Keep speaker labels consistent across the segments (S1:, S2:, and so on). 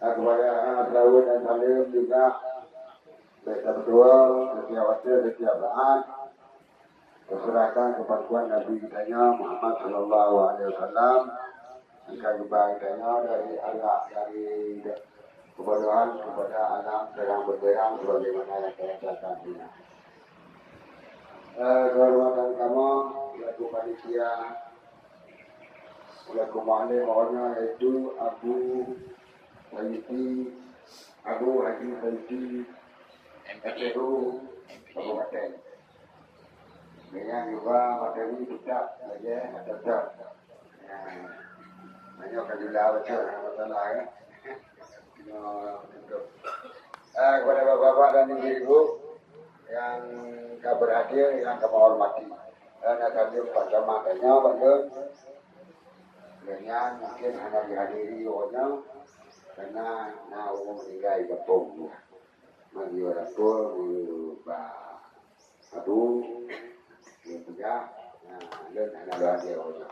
S1: Kepada anak Daud dan Salim juga setiap berdoa, setiap waktu, setiap saat diserahkan kepada Nabi kita Muhammad Sallallahu Alaihi Wasallam. Jika kebahagiaannya dari Allah, dari kebodohan kepada alam terang berderang sebagaimana yang saya katakan ini. Kehormatan kamu, selaku panitia, selaku mu'alim awalnya yaitu Abu Haji Sayyidi MPU Kabupaten. Dengan juga materi tetap saja tetap. Hanya kajilah baca masalah ya. Kepada bapak-bapak dan ibu-ibu yang berhadir, yang kami hormati. Karena kami bersama dengan dengan mungkin hanya dihadiri orang karena umum meninggal di kampung. Magi orang tua, bah, aduh, juga, dan anak dia orang.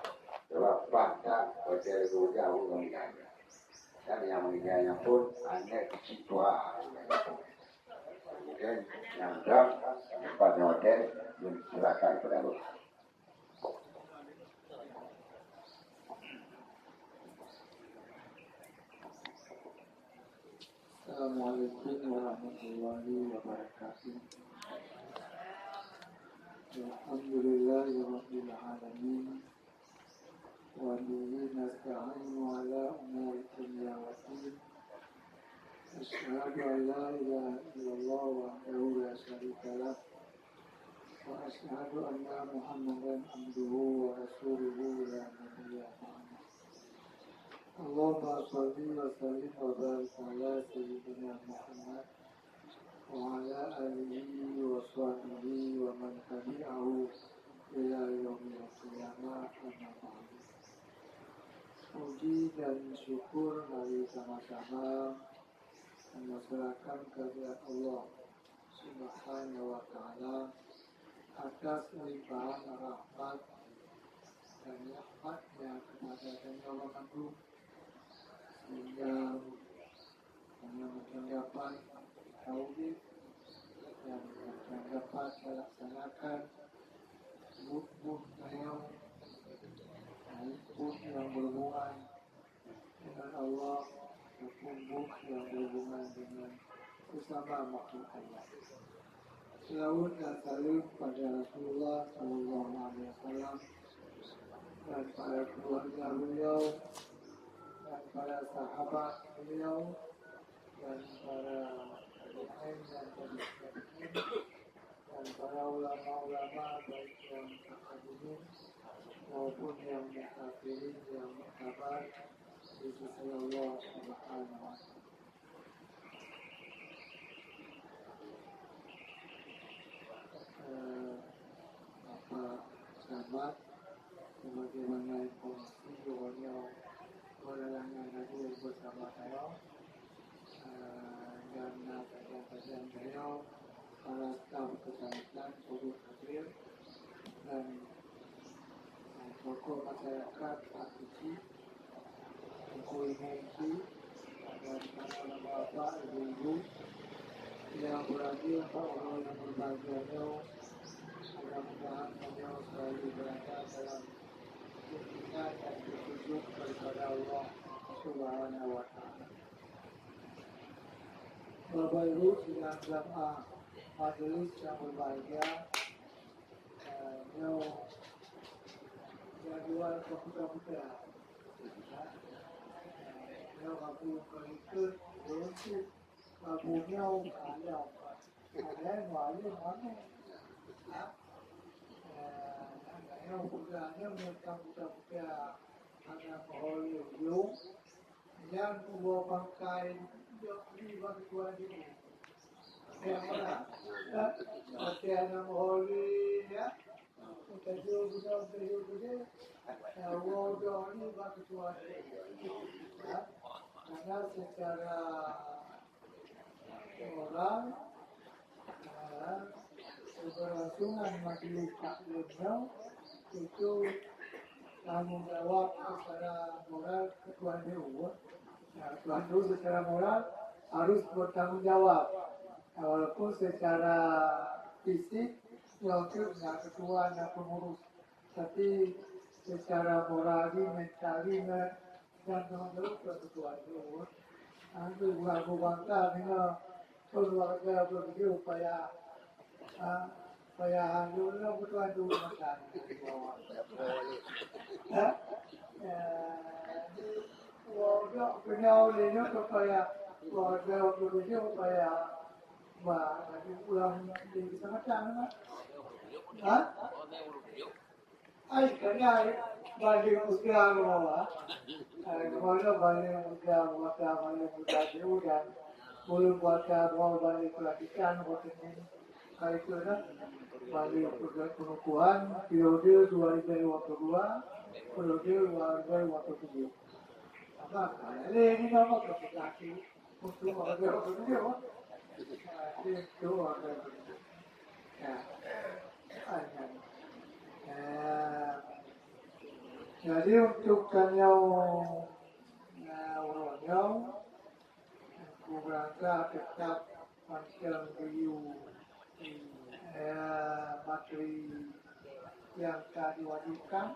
S1: Sebab bahkan hotel itu jauh meninggal. Dan yang meninggalnya pun hanya tua. Kemudian yang pada hotel silakan kepada Allah.
S2: Assalamualaikum warahmatullahi wabarakatuh. Alhamdulillahirabbil alamin. Wa bihi nasta'inu ala umuri dunya wa din. Asyhadu an la ilaha illallah wahdahu la syarika lah. Wa asyhadu anna Muhammadan abduhu wa rasuluhu la nabiyya ba'dahu. Allahumma shalli wa sallim wa barik ala sayyidina Muhammad wa ala alihi wa sahbihi wa man tabi'ahu ila yaumil qiyamah amma ba'du. Puji dan syukur mari sama-sama menyerahkan kehadirat Allah Subhanahu wa taala atas limpahan rahmat dan nikmatnya kepada Allah Agung sehingga kami dapat tauhid dan dapat melaksanakan hukum yang berhubungan dengan Allah, hukum yang berhubungan dengan sesama makhluk Allah. Salawat dan salam pada Rasulullah Sallallahu Alaihi Wasallam dan para keluarga beliau, dan para sahabat beliau, dan para tabi'in dan tabi'in, dan para ulama-ulama baik yang mutaqaddimin maupun yang mutakhirin yang muktabar di sisi Allah Subhanahu wa taala. Bapak Sahabat, sebagaimana informasi beliau berhalangan hadir bersama saya dan kajian beliau, para staf kesehatan turut hadir dan tokoh masyarakat aktivis, tokoh ibu-ibu dan para bapak ibu-ibu yang berhadir, Allah yang berbahagia. Mudah-mudahan beliau selalu berada dalam keinginan dan petunjuk daripada Allah Subhanahu wa taala. Bapak Ibu sidang jamaah majelis yang berbahagia, beliau jadual komputer. Beliau mampu berikut untuk babunya ada yang wali mana? Yang bukannya mereka ada pohon hijau yang membawa pakai di bangkuan ini. Yang mana? Ada pohon ya. Kita juga ini bangkuan. karena secara moral keberlangsungan majelis taklimnya itu tanggung jawab secara moral ketua DU. Nah, Tuan DU secara moral harus bertanggung jawab. Nah, walaupun secara fisik wakilnya ketua dan pengurus, tapi secara morali, mentali dan tanggung jawab ketua DU. Nanti aku bangga dengan keluarga begitu supaya hasilnya ketua DU macam warga kenal leno supaya warga bekerja supaya nanti pulang di sana sana, ay kanya balik usia bawa, kalau balik usia dan belum bawa balik pelatihan ini kali itu balik pengukuhan periode 2022 periode 2027. Ini nama keputusan untuk warga bekerja, itu warga bekerja. Jadi untuk kanyau orangnya, kurangnya tetap macam biu materi yang tadi diwajibkan,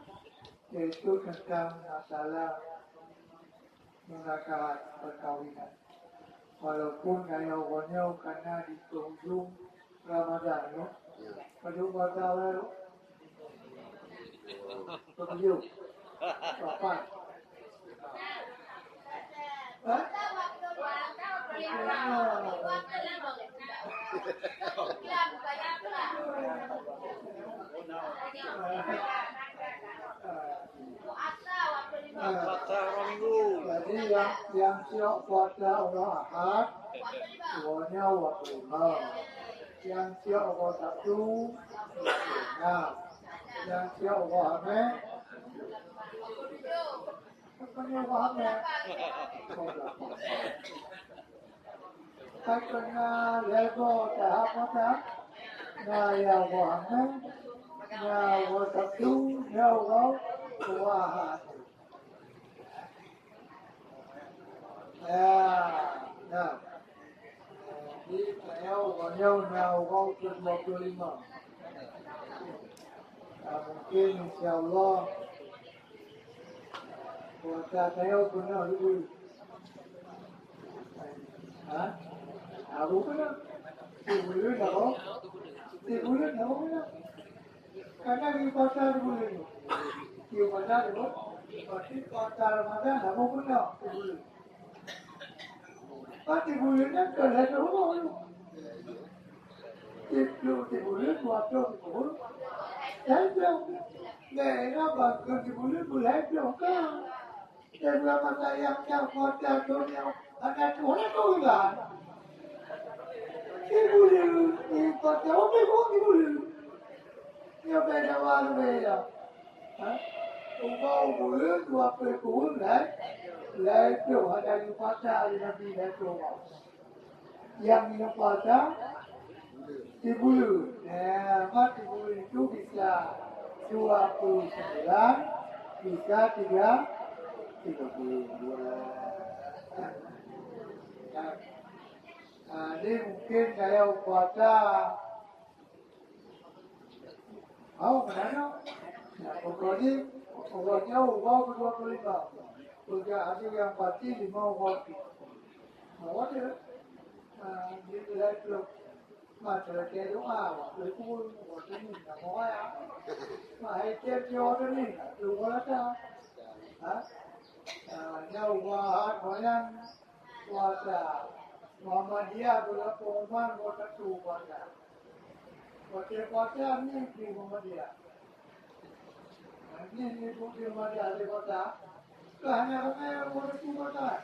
S2: yaitu tentang masalah mengadakan perkawinan. Walaupun gaya wanyau karena di penghujung Ramadan, no? Pada wartawan, penghujung, apa? Jadi yang siap puasa orang Ahad, semuanya waktu malam. Yang siap orang Sabtu, yang siap orang Ahad, apanya orang Ahad? Karena level tahap yang orang Ahad, yang orang Sabtu, yang orang Ahad. Di beliau ke 25. Mungkin insyaAllah puasa beliau benar dulu. Aku benar. Dibulan apa? Dibulan apa benar? Karena di puasa dibulan. Di puasa dibulan. Pasti puasa Ramadan aku benar dibulan. Pasti bulannya terlihat dulu. Itu bulan waktu dibulan. Saya bilang, daerah bakal dibulan belum kan? Saya bilang masa yang kota dunia ada Tuhan itu kan? Dibulan di kota apa pun dibulan? Ya beda walau beda. Umau bulan 20 bulan. Itu ada di pasar di Nabi Dato'. Yang minum pasar di bulan. Maka di bulan itu bisa 29, bisa 32. Ini mungkin saya puasa. Mana? Pokoknya ubah 25. Juga ada yang pasti 5 waktu. Waktu di wilayah itu masyarakat doa waktu itu waktu ini tak mau ya. Mahir jauh ni, luar dah. Jauh banyak puasa. Muhammadiyah adalah pengumuman waktu tu puasa. Waktu puasa ni di Muhammadiyah. Ini bukti Muhammadiyah di puasa. Hanya ramai orang tua tak,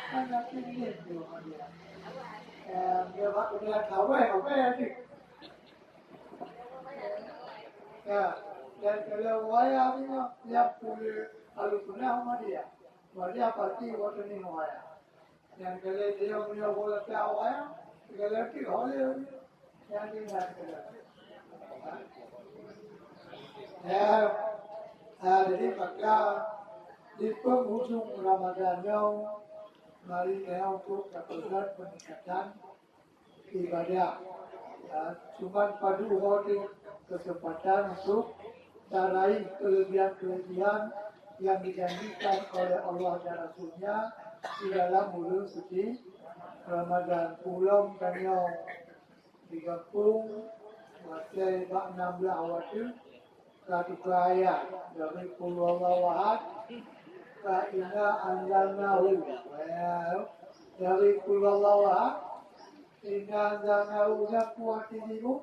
S2: hanya pilih dia. Dia waktu dia tahu ni. Dan kalau waya ni dia boleh alus punya sama dia. Dia pasti waktu ni waya. yang kalau dia punya bola tahu kalau kita oleh yang ini jadi maka di penghujung Ramadan mari kita untuk dapat peningkatan ibadah. Cuma pada waktu kesempatan untuk tarai kelebihan-kelebihan yang dijanjikan oleh Allah dan Rasulnya di dalam bulan suci Ramadan. Pulau kanyang digabung masih 16 waktu satu ayat dari Qul Huwallahu Inna anzalnahu dari Qul Huwallahu Inna anzalnahu kuatimu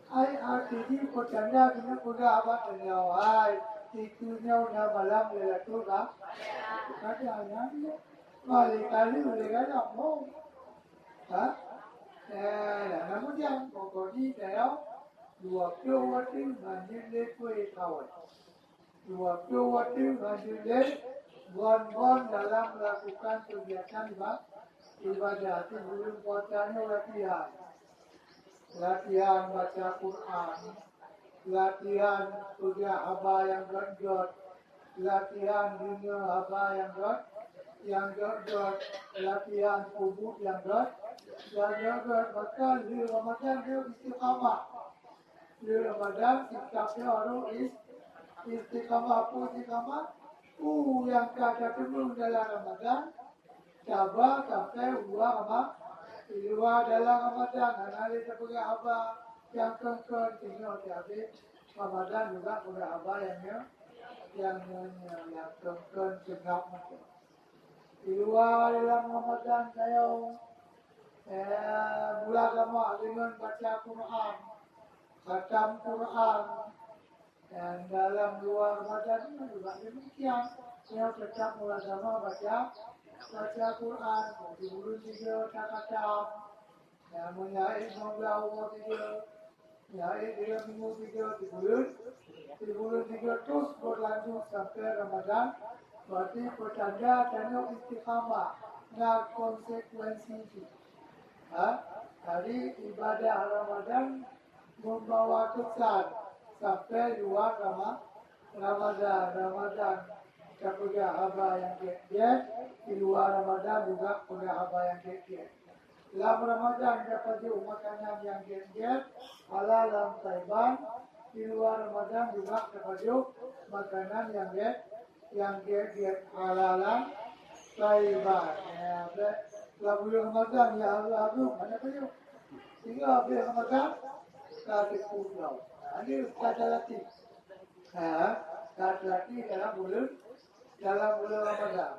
S2: ai artinya kotanya kena kuda apa tanya ai itunya udah malam lelatul kan ada ayatnya mereka nak mau namun yang pokoknya dia 20 waktu manjil lekui kawan 20 waktu manjil bon dalam melakukan kegiatan ibadah sebelum puasanya latihan baca Quran, latihan kerja haba yang genjot, latihan dunia haba yang genjot, latihan kubur yang genjot, maka di Ramadan dia istiqamah. Di Ramadan sikapnya harus istiqamah. Yang kata penuh dalam Ramadan, coba sampai luar dalam Ramadan. Nanti kita punya haba yang kengkeng, tinggal habis Ramadan juga punya haba yang kengkeng cengap macam. Di luar dalam Ramadan saya bulan lama dengan baca Quran, khatam Quran. Dan dalam luar Ramadan juga demikian. Saya tetap mulai sama baca Quran, di bulan 3 tak khatam. Yang menyait 19 nyait 3 minggu 3 di bulan 3 terus berlanjut sampai Ramadan. Berarti pertanda tanda istiqamah dan konsekuensi itu. Jadi ibadah Ramadan membawa kesan sampai luar Ramadan. Kita punya haba yang giat, di luar Ramadan juga punya haba yang giat. Dalam Ramadan dapat makanan yang giat, halal dan thayyiban. Di luar Ramadan juga dapat makanan yang giat, halal dan thayyiban. Dalam bulan Ramadan ya Allah mana pun. Sehingga bulan Ramadan kita pulau. Ini kata latih. Kata latih dalam bulan Ramadan.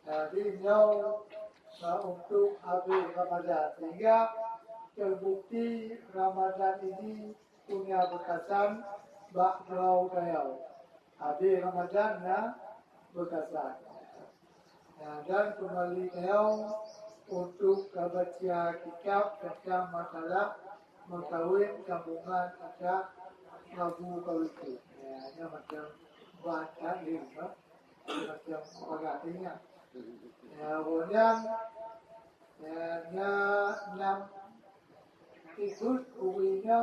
S2: Jadi untuk habis Ramadan. Sehingga terbukti Ramadan ini punya bekasan bakrau kayau. Habis Ramadan bekasan. Dan kembali kayau untuk baca kitab tentang masalah mengkawin gabungan ada lagu kawitu. Ini macam baca lima, macam agaknya. Kemudian ikut uwinya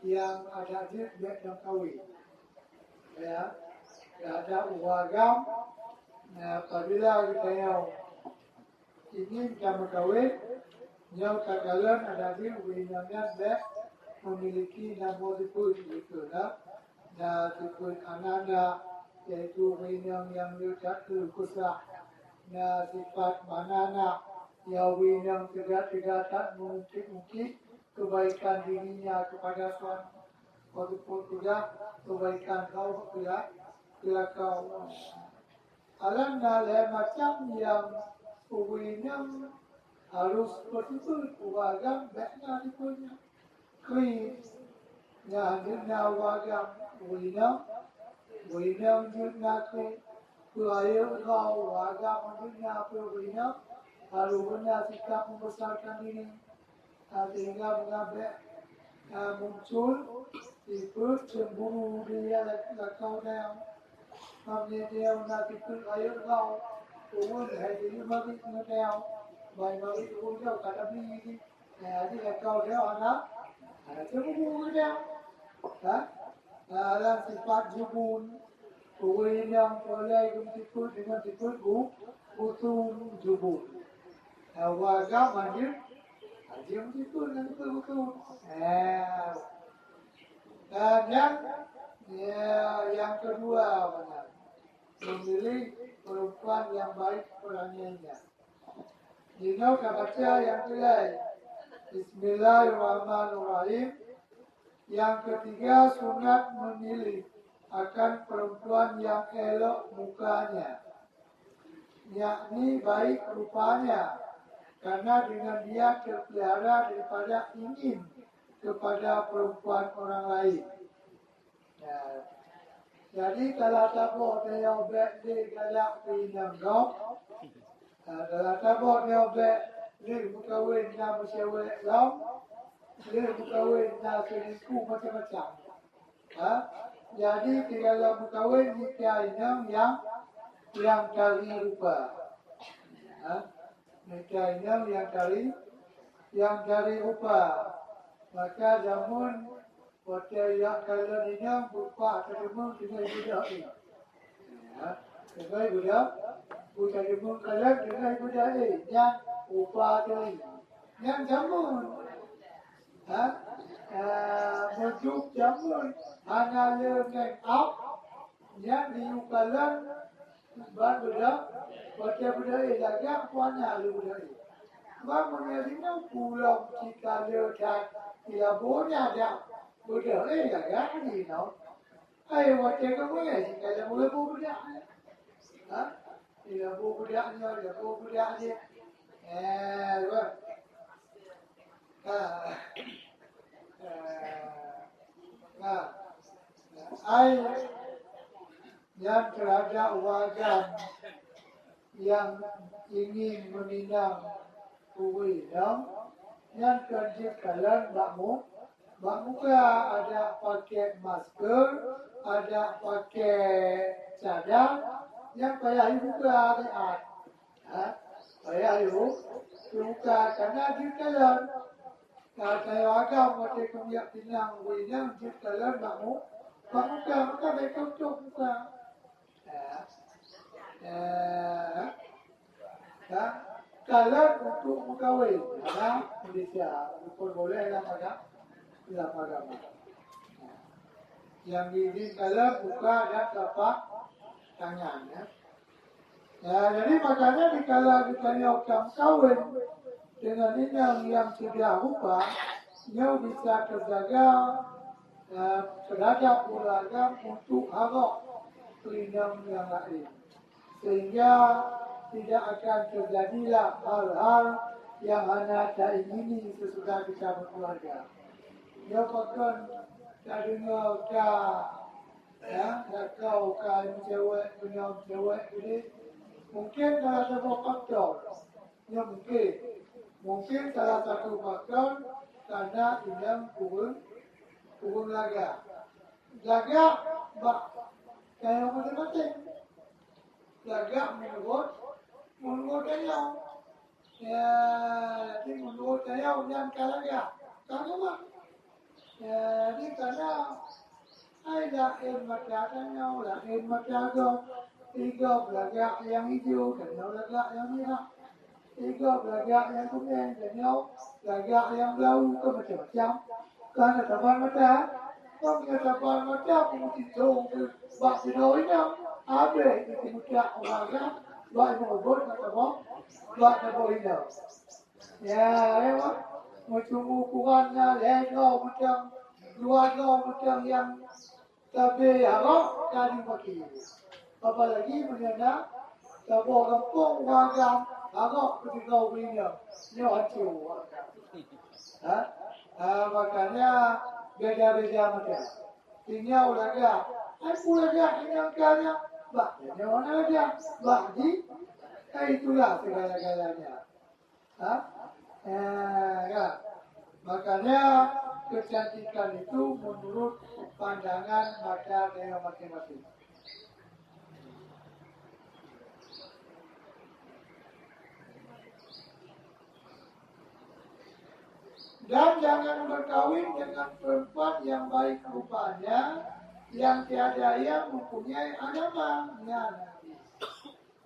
S2: yang ada di yang kawin. Ada uwagam. Apabila kita yang ingin kita kawin, yang kagalan ada di uwinya memiliki nama disebut itu dan disebut ananda yaitu uwinya yang letak ke kusah. Na sifat manana yawi yang tidak tak mungkin kebaikan dirinya kepada suami walaupun tidak kebaikan kau bila kau alangkah macam yang uwinya harus betul wagam bekna dipunya kris na wagam uwinya juga kris Kuayo kau agak mendunia perwira, lalu benar sikap membesarkan diri, sehingga mengambil muncul ikut cemburu dia lakau dia, maknanya dia menakutkan kuayo kau Uống hay thì mà bị nó đeo mày mà bị uống đâu cả đâm đi đi là câu đeo ăn đó chứ không uống đeo đó là sifat jubun uống yang boleh disebut dengan disebut usul jubun warga mandir dia disebut dengan betul dan yang kedua benar memilih perempuan yang baik perangiannya. Dino baca yang kedua Bismillahirrahmanirrahim. Yang ketiga sunat memilih akan perempuan yang elok mukanya, yakni baik rupanya, karena dengan dia terpelihara daripada ingin kepada perempuan orang lain. Jadi kalau tabur dia obek di galak pinang dok, kalau tabur dia obek di mukawin na masyawek lam, di mukawin na selingkuh macam-macam. Jadi kalau mukawin nikah inang yang dari rupa, nikah inang yang dari rupa, maka jamun hotel yang kalian ini berupa terjemah dengan budak ini. Dengan budak terjemah kalian dengan budak ini. Yang upah ini. Yang jamun. Menjuk jamun. Anala make up. Yang diukalan bahan budak. Hotel budak ini lagi puanya ada budak ini. Bahan menjadinya pulau kita letak. Tidak boleh ada. Budak dah ni no. Waktu kamu ni kalau mula budak ni. Dia budak ni, dia budak ni. Yang terhadap wajan yang ingin meminang kuih yang kerja kalian makmum. Muka ada pakai masker, ada pakai cadar, yang payah muka ada payah muka karena di kalan. Kalau agam macam kemudian pinang, winang di kalan muka mereka tutup muka. Kalan untuk muka win, Malaysia, boleh lah pada. Agama. Yang diizinkan buka dan tapak tangan. Jadi makanya dikala ditanya orang kawin dengan inang yang tidak rupa, dia bisa terjaga terhadap keluarga untuk harap pelindung yang lain. Sehingga tidak akan terjadilah hal-hal yang anda tak ingini sesudah kita berkeluarga. Dia pakai tak dengar kau cewek punya cewek ini mungkin salah satu faktor. Ya mungkin salah satu faktor karena yang kurung laga kayak macam-macam. Laga menurut dia. Ya, jadi menurut dia yang kalaga. Kamu jadi karena ada macamnya, macam tiga belagak yang hijau, dan belagak yang merah, tiga belagak yang kuning, dan belagak yang blau, macam-macam. Karena taban mata, kalau taban mata, mungkin jauh bak sidoinya, ada itu muda orang, bak mengubur macam bak taboinya. Ya, lewat. Macam ukurannya legal macam keluarga macam yang tapi harap dari bagi. Apalagi menjadi sebuah kampung warga harap ketika punya ni hancur. Makanya beda-beda macam. Ini ulaga, aku ulaga yang kaya, baknya mana aja, bagi, itulah segala-galanya. Makanya kecantikan itu menurut pandangan mata dia masing-masing. Dan jangan berkawin dengan perempuan yang baik rupanya, yang tiada yang mempunyai agama. Ya,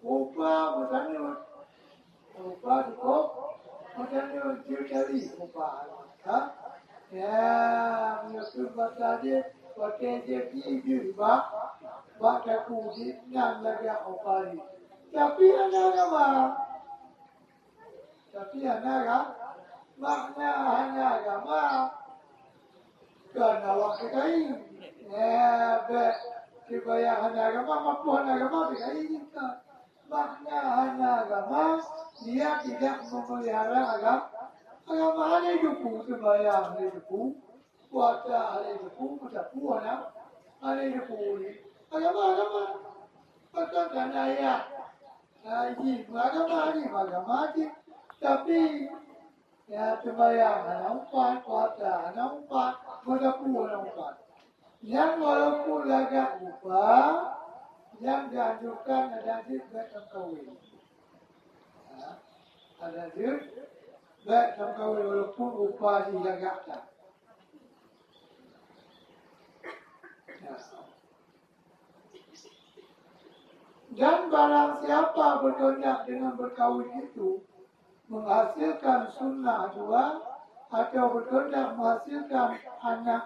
S2: rupa bertanduk, rupa cukup bertanduk jari rupa. Ya, menyusul tadi pakai dia ibu bak aku di nan lagi opari. Tapi anak makna hanya agama karena waktu kain. Be dibayar hanya agama, mampu hanya agama dikain kita. Makna hanya agama, dia tidak memelihara agama hanya hidupku, sembahyang hidupku, puasa hari hidupku, bersapu hari hidupku. Agama, maka karena ya, agama, tapi ya sembahyang nampak, puasa nampak, bersapu nampak. Yang walaupun agak upah, yang dianjurkan ada di baik kawin. Ada di baik kawin walaupun upah dilagakkan. Dan barang siapa berkendak dengan berkawin itu menghasilkan sunnah dua atau berkendak menghasilkan anak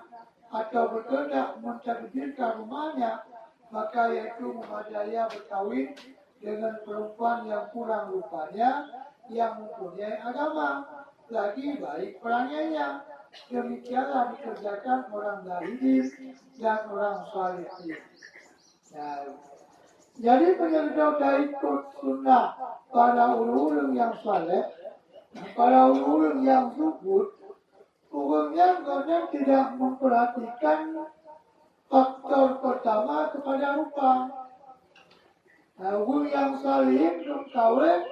S2: atau berkendak mentadbirkan rumahnya, maka yaitu memadai berkawin dengan perempuan yang kurang rupanya, yang mempunyai agama, lagi baik perangainya. Demikianlah dikerjakan orang zahidin dan orang salihin. Jadi penyerta ikut sunnah para ulul yang saleh, para ulul yang zuhud, umumnya kadang tidak memperhatikan faktor pertama kepada rupa. Ulul yang salih kawin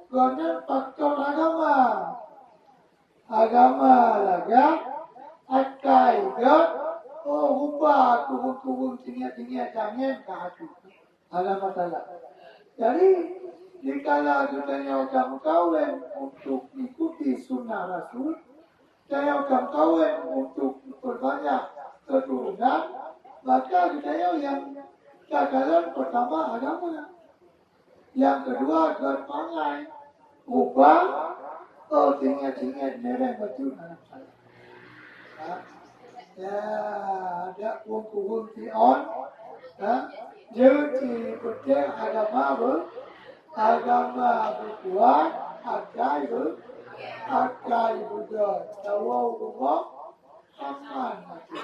S2: kadang faktor agama. Agama laga, akai god, rupa turun-turun tinggi-tinggi jangan ke hati. Ada masalah. Jadi, jika kita kamu kawin untuk ikuti sunnah Rasul, saya akan kawin untuk berbanyak keturunan, maka kita yang cakaran pertama agama. Yang kedua, berpangai, rupa, tinggi-tinggi mereng betul anak saya. Ya, ada kurung on, jadi percaya agama berkuat, akai berkuat, tahu rumah aman mati.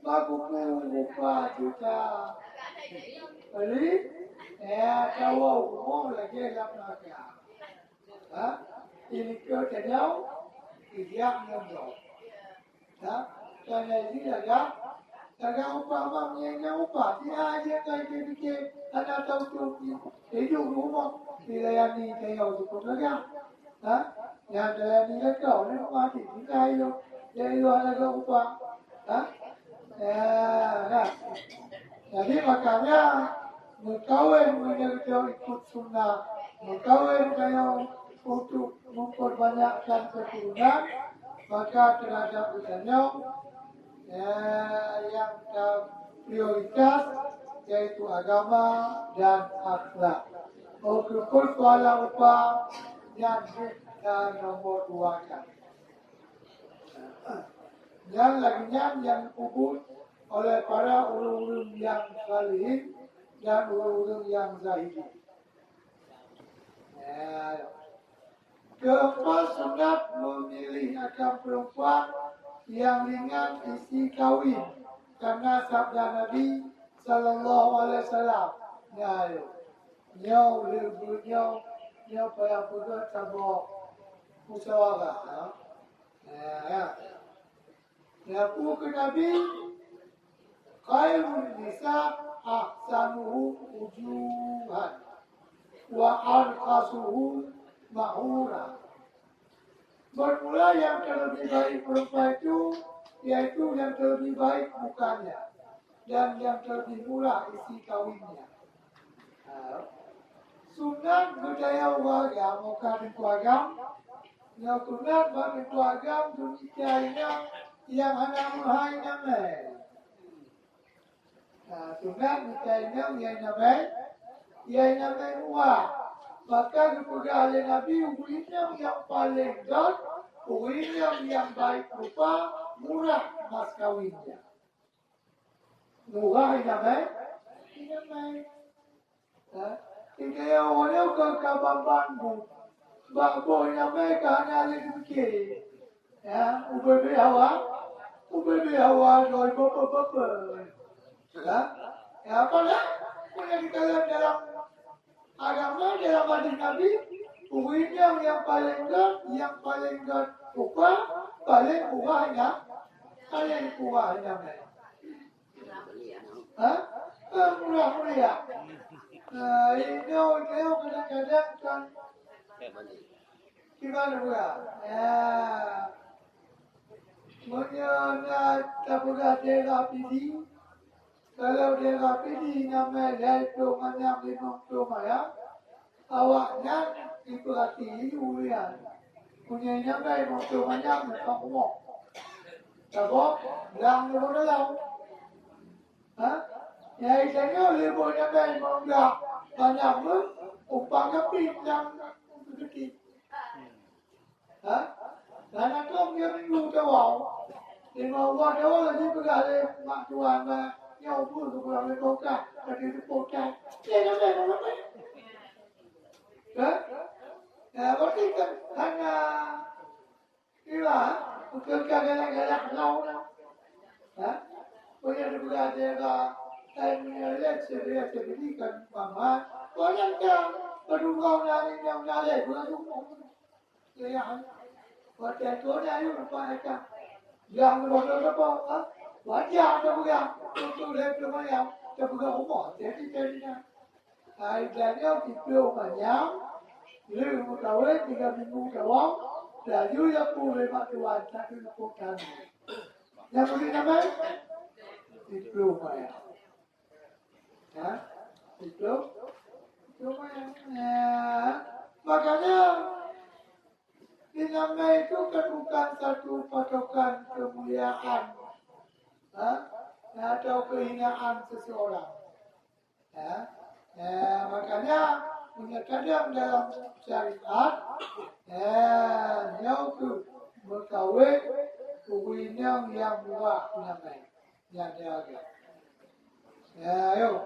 S2: Baguku lupa juga, beli, tahu rumah lagi lapar. Ini kerja tidak menjauh. Karena ini agak upah mamanya upah. Dia aja kayak gitu. Anak tahu tu hidup rumah dilayani kayak cukup agak. Yang dilayani kau ni mati kita hidup. Dia hidup agak upah. Jadi makanya berkawin menyertai ikut sunnah, berkawin kayak untuk memperbanyakkan keturunan, maka terhadap usaha yang prioritas yaitu agama dan akhlak. Ukur kuala upah yang kita nomor dua kan. Dan laginya yang kubur oleh para ulul yang salihin dan ulul yang zahidin. Keempat, sunat memilih akan perempuan yang ringan isi kawin karena sabda Nabi Sallallahu Alaihi Wasallam. Nyau payah putus tabok musyawarah. Aku ke Nabi, khairun nisa ahsanuhu ujuhan wa arqasuhu ma'ura. Bermula yang terlebih baik perempuan itu, yaitu yang terlebih baik mukanya dan yang terlebih murah isi kawinnya. Sunat budaya warga muka dan keluarga Yang sunat bagi keluarga demikiannya yang hanya mahal nama. Nah, sunat demikiannya yang nama muah. Maka kepada ahli Nabi ulinya yang paling dot, ulinya yang baik rupa, murah mas kawinnya. Murah nama. Ika orang ke kabambangu. Bago yang mereka hanya fikir, ya, ubah hawa, doi bapa, ya, apa lah? Punya kita dalam agama dalam hadis Nabi, ubinya yang paling upah, paling murahnya, murah. Ini kadang-kadang kan. Gimana pula? Ya, menyengat tapulah daerah PD. Kalau daerah PD namanya itu banyak minum ya. Awaknya diperhati ulian. Punya nama minum banyak memang umum. Tapi yang berlalu, ya istilahnya lebih nama memang banyak umpamanya pinjam sedikit. Karena kau dia minggu jawab, lima bulan jawab lagi berada mak tuan yang pun sekolah mereka, tapi itu pokai, nama. Berarti kan hanya inilah bekerja galak lawan. Punya berada dan lihat sedikit mama, banyak yang berdua yang nalai berlalu. Ya. Waktu itu ada yang berapa yang berapa wajah ada bukan untuk lebih banyak terbuka umur jadi akhirnya itu banyak lebih kawin 3 minggu kawal dan juga boleh bantuan satu lakukan yang boleh nama itu banyak itu banyak makanya nama itu kan bukan satu patokan kemuliaan atau kehinaan seseorang. Makanya kadang dalam syariat itu berkawin kubuinnya yang murah namanya yang diagak. Ayo.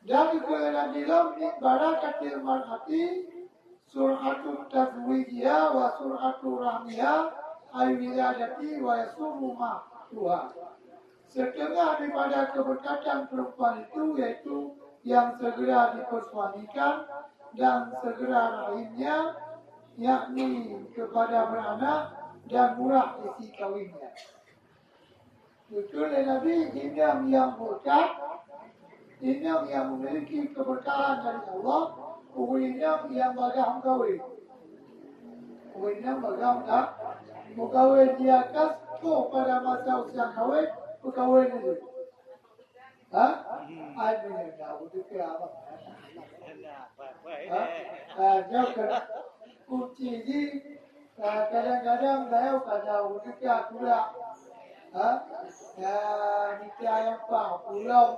S2: Dan kemudian dalam barakatil marhati sur'atul tazwijiyah wa sur'atul rahmiyah ay wiladati wa yasuru ma'tuha. Setengah daripada keberkatan perempuan itu yaitu yang segera dipersuamikan dan segera rahimnya yakni kepada beranak dan murah isi kawinnya. Betul Nabi dinam yang berkat, dinam yang memiliki keberkahan dari Allah, uwinyam yang bagang kawin. Uwinyam bagang tak mukawin dia kasko pada masa usia kawin, mukawin itu. Ada yang tahu tu apa? Jangan kunci di kadang-kadang saya kata udah pula. Nikah yang pulau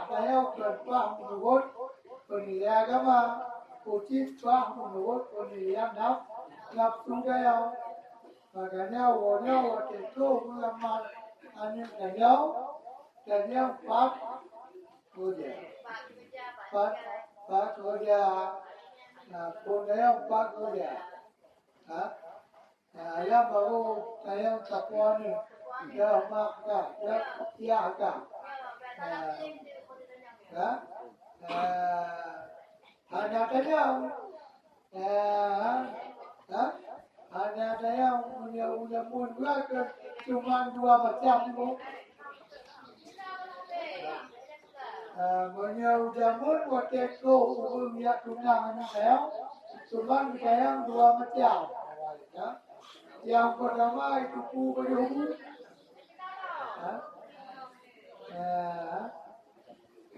S2: saya menurut penilaian agama, kunci menurut penilaian nafsu gaya. Makanya waktu itu ulama anak dan yang empat kerja. Yang empat kerja. Yang baru saya takwa ni, dah makan, dah tiaga. Ada yang punya undang-undang juga cuma 2 macam tu. Punya undang-undang waktu itu punya tunang anak saya cuma yang 2 macam. Yang pertama itu kubu.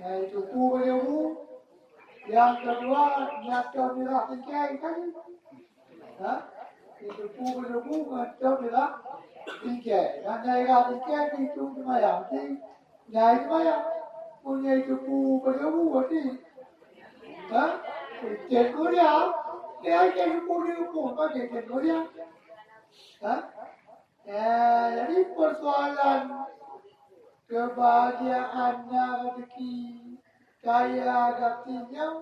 S2: Itu kubu. Yang kedua nyata merah tingkai tadi. Itu buku macam ni lah. Tiga. Dan naik tiga itu cuma yang ti. Naik cuma yang punya itu buku ni. Cikgu dia. Dia cikgu buku apa cikgu dia. Jadi persoalan kebahagiaannya rezeki kaya gantinya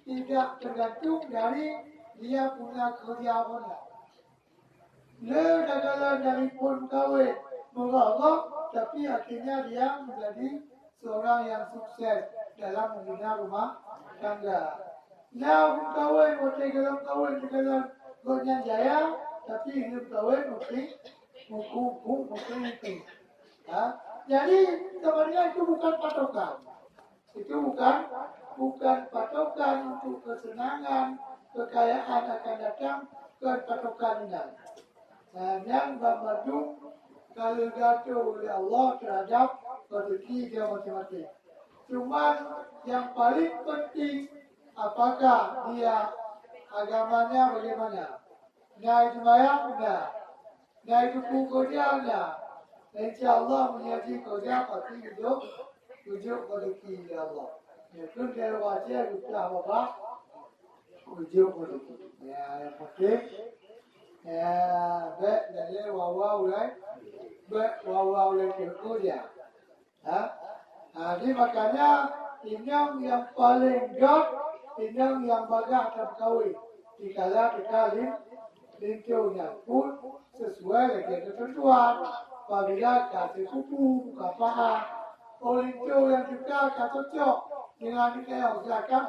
S2: tidak tergantung dari dia punya kerja mana. Negara dari pun kahwin merokok, tapi akhirnya dia menjadi seorang yang sukses dalam membina rumah tangga. Nah, kahwin, dalam kahwin dengan Gonya Jaya, tapi hidup kahwin mungkin itu. Jadi sebenarnya itu bukan patokan. Itu bukan patokan untuk kesenangan, kekayaan akan datang ke patokan ini. Yang bermadu kalau jatuh oleh Allah terhadap rezeki dia masing-masing. Cuma yang paling penting apakah dia agamanya bagaimana? Naik sembahyang enggak? Naik ruku kerja enggak? InsyaAllah menjadi kerja pasti hidup rezeki ya Allah. Itu dia wajib kita apa? Ujuk rezeki. Ya, yang penting baik dari wawa ulai kerja. Jadi makanya ini yang paling god, ini yang bagai terkawin. Dikala kita lintunya pun sesuai dengan ketentuan. Apabila kasih kupu, kapaha, lintu yang juga cocok dengan yang usahakan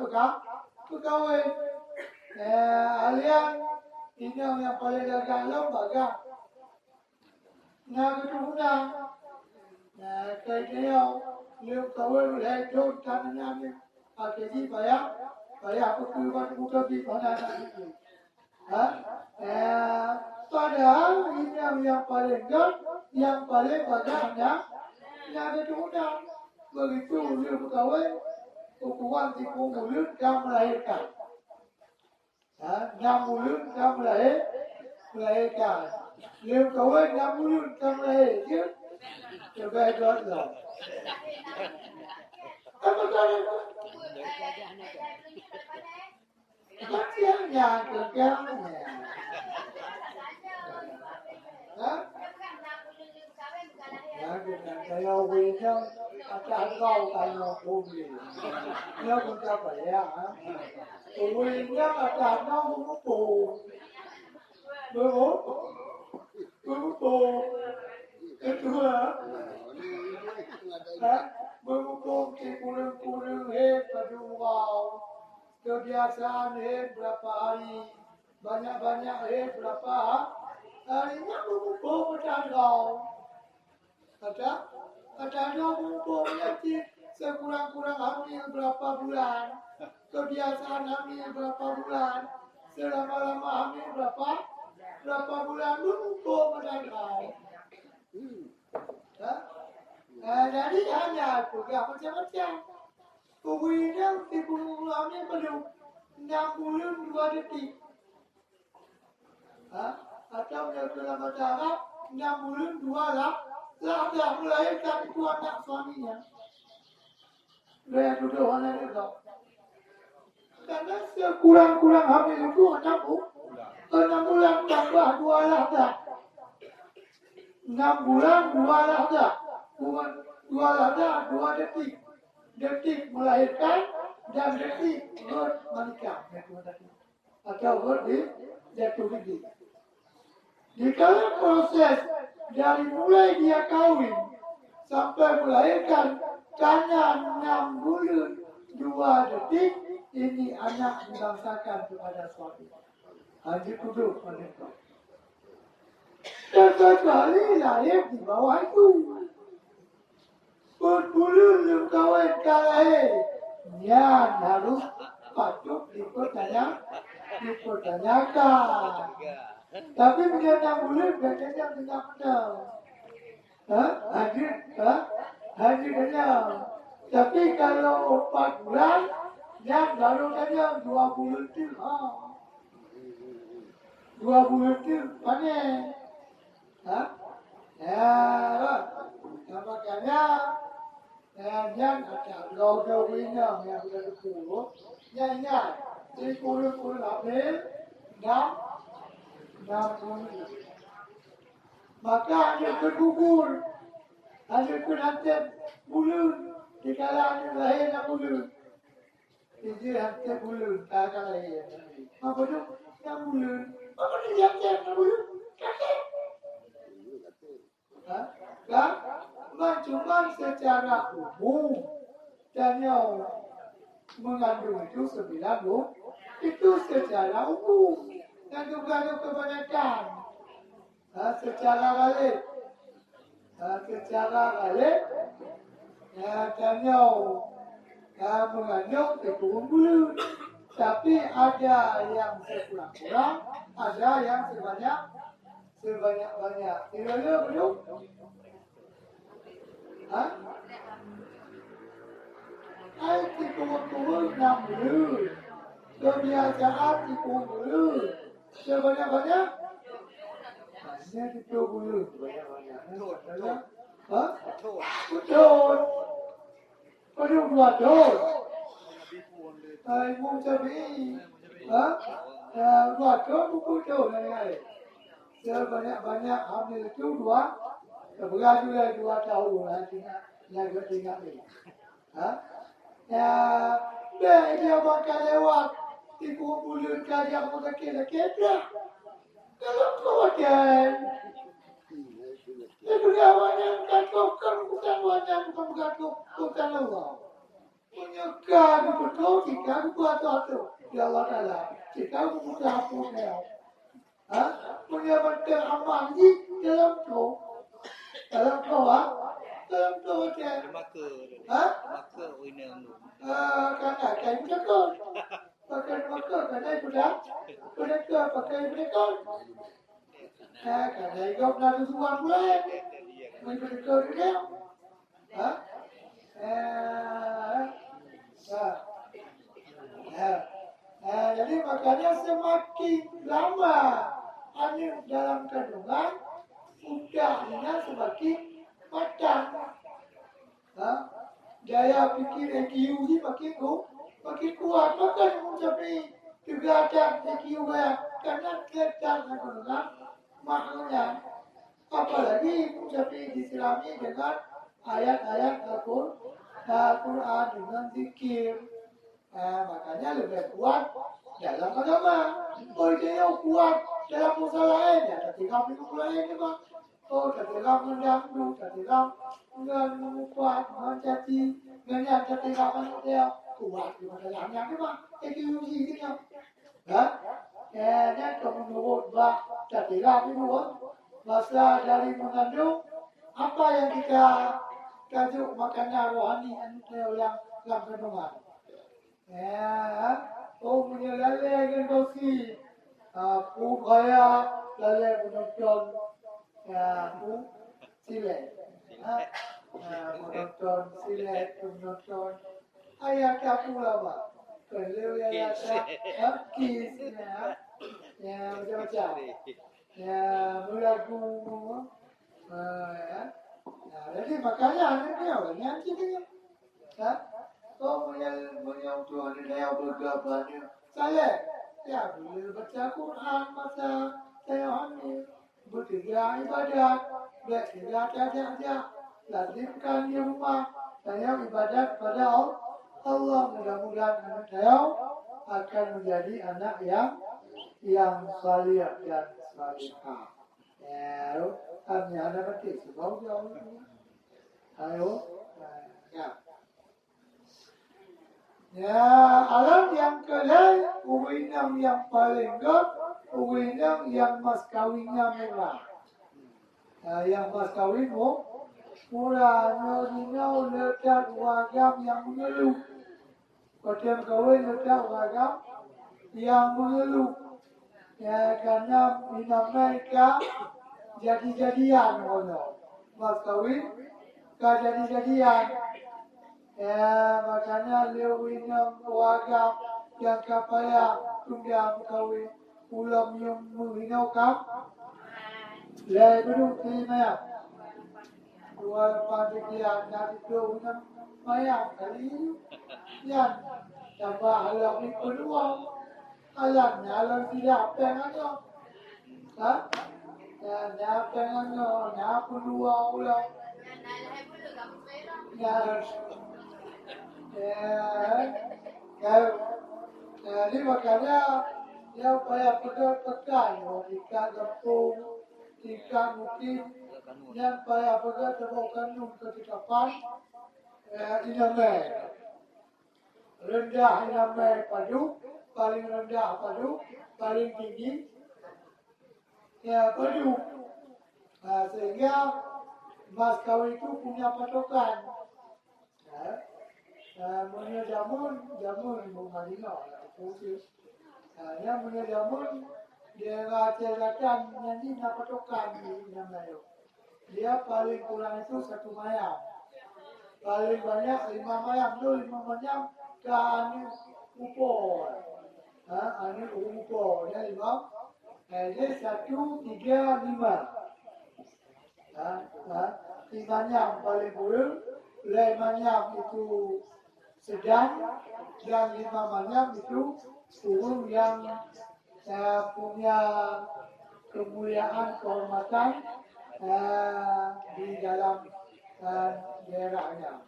S2: pegawai. Alian ini yang paling dalam bagai. Keturunan. Kaya dia kawin mulai jauh tanahnya. Jadi bayar apa bukan di mana nanti. Padahal ini yang paling god, yang paling bagainya yang keturunan. Begitu dia berkawin, ukuran di mulut dan melahirkan. 6 bulan dan melahirkan. Dia berkawin 6 bulan dan melahirkan. Sebagai doa. Apa kata? Macamnya kerjanya. Saya bilang akan kau kalau bumi. Dia bukan bayar. Bumi akan kau berapa? Kedua, berhubung di kurung-kurung kedua, kebiasaan berapa hari, banyak-banyak berapa harinya berhubung bertanggal. Kata berhubung nanti sekurang-kurang hamil berapa bulan, kebiasaan hamil berapa bulan, selama-lama hamil berapa bulan berhubung bertanggal. Jadi hanya pegang macam-macam. Kemudian di bulan perlu 6 bulan 2 detik. Atau dalam bahasa Arab 6 bulan 2 lah melahirkan itu anak suaminya. Dia duduk anak itu. Karena sekurang-kurang hamil itu 6 bulan tambah 2 lah dah. 6 bulan 2 lah dah. 2 lah dah 2 detik. Detik melahirkan dan detik menikah. Atau jatuh gigi. Jika proses dari mulai dia kawin sampai melahirkan hanya 6 bulan 2 detik, ini anak dibangsakan kepada suami. Haji duduk menikah. Sekali lahir di bawah itu. Berbulan kawin kalahir. Yang harus patut dipertanyakan. Tapi bila 6 bulan biasanya tidak kenal. Haji kenal. Tapi kalau 4 bulan, yang baru saja 2 bulan itu. 2 bulan tu panen. Ya, makanya jangan ada logo winner yang sudah dipuluh. Nyanyi, si puluh habis, enam puluh. Maka ada bergugur, ada berhantar bulan, di kalangan lahir 6 bulan. Jadi hantar bulan, tak lahir. Apa tu? 6 bulan. Apa tu yang 6 bulan? Kakek. Kan? Cuma secara umum dan yang mengandung itu 9 itu secara umum dan juga kebanyakan secara balik dan yang mengandung itu bulan tapi ada yang sekurang-kurang ada yang sebanyak-banyak kira-kira belum? Ai turun 6 bulan. Kebiasaan turun. Sebanyak-banyak? Hanya 30 bulan. Banyak-banyak. Betul. Betul 2 tahun. Imam Syafi'i. 2 tahun buku tahun. Sebanyak-banyak hamil itu 2. Berada 2 tahun. Tinggal ni. Dia bakal lewat 30 bulan kaya aku sakit-sakit dah. Kalau kau kan. Itu dia wanyan katokan bukan wanyan bukan Allah. Menyekar betul jika aku atau ya Allah Taala. Jika aku buka apunnya. Menyebabkan amal di dalam kau. Dalam kau dalam kau dia. Maka winner. Karena kain berdekat. Pakai maka karena budak. Berdekat pakai berdekat. Karena ikut nak tuan bulan. Berdekat dia. Jadi makanya semakin lama hanya dalam kandungan udahnya semakin matang. Daya pikir EQ ni makin kuat. Maka mencapai juga ada EQ karena kejar kandungan maknanya. Apalagi mencapai diselami dengan ayat-ayat Al-Quran dengan zikir. Makanya lebih kuat dalam agama. Dia kuat dalam usaha lain. Ketika minum lain juga. Ketika mendangdut, ketika menguat, menjadi, ketika manusia kuat di dalamnya memang itu isinya. Dan menurut ketika minum masa dari mengandung apa yang kita tajuk makanan rohani yang kandungan. Punya lalai kan kosi, kaya lalai menonton, silet, menonton silet, menonton ayat aku lama, kalau ayat kis, macam-macam, melagu, jadi makanya ni orang yang cakap, punya tuan ni dia bergabar ni, saya boleh baca Quran masa saya hamil, bertiga ibadat, bertiga saja, lazimkan di rumah, saya ibadat pada Allah, mudah-mudahan anak saya akan menjadi anak yang salih dan salihah. Kami ada mati sebab jauh. Ayo, alam yang kedai, uwinang yang paling gap, uwinang yang mas kawinnya murah. Yang mas kawin murah, nyau letak wagam yang mengeluh. Kotem kawin letak wagam yang mengeluh. Karena minam mereka jadi-jadian orang. Mas kawin jadi-jadian. Makanya lewinam wagam yang kapaya tunggang kawin ulam yung menghinau kap, leh berdua mayam, dua pandikian dari dua mayam kali, yan, tambah halang ni peluang, halangnya halang tidak pengannya, ha? Nhà pengannya, nhà peluang ulam, nhà, ini makanya yang payah pegang ikan gepung, ikan mungkin yang payah pegang terbawakan ke kapan, dinamai rendah dinamai padu, paling rendah padu, paling tinggi ya padu. Sehingga mas kawin itu punya patokan. Punya jamun bukan dino, khusus. Yang punya jamun dia rancang nanti nak patokan yang lain. Dia paling kurang itu 1 mayam. Paling banyak 5 mayam tu 5 mayam ke anu upor. Anu upor ya 5. Jadi 1, 3, 5. 5 mayam paling kurang, 5 mayam itu sedang dan 5 mayam itu burung yang punya kemuliaan kehormatan di dalam daerahnya.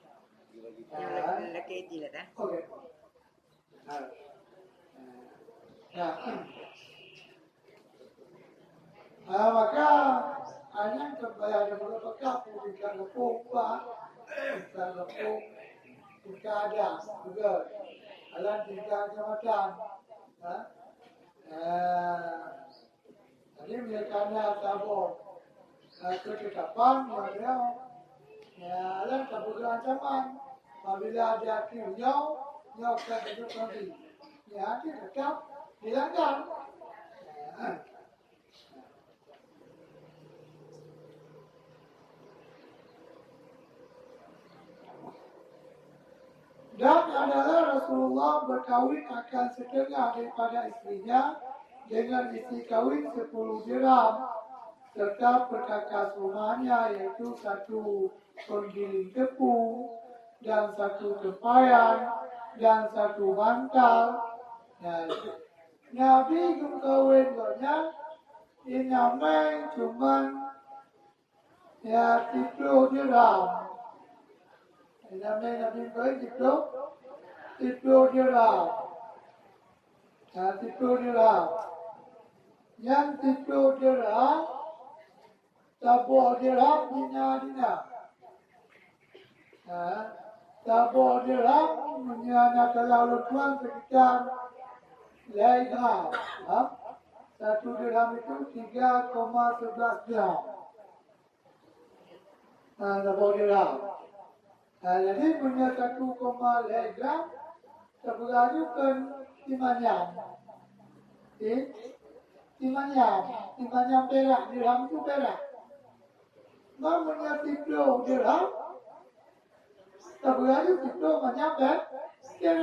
S2: Okey. Maka hanya kembali ada beberapa kampung di kampung jika ada juga alam tinggal kecamatan. Jadi mereka ada tabur ketetapan alam tabur ancaman apabila ada nyau akan hidup nanti. Ya, dia tetap dilanggar. Dan adalah Rasulullah berkahwin akan setengah daripada istrinya dengan isi kawin 10 dirham serta perkakas rumahnya yaitu 1 penggiling tepung dan 1 tempayan dan 1 bantal. Nabi kawin banyak inamai cuman ya 10 dirham. Nabi kawin 10 dirham. 10 dirham. Yang 10 dirham tabur dirham dina. Tabur dirham menyana kalau tuan sekitar 1 gram. 1 dirham itu 3,11 gram. Tabur dirham. Jadi punya 1,5 gram terberlajukan 5 jam. Timanyam perak, dirham itu perak. Namanya 10 dirham terberlajuk 10 macam perak. 10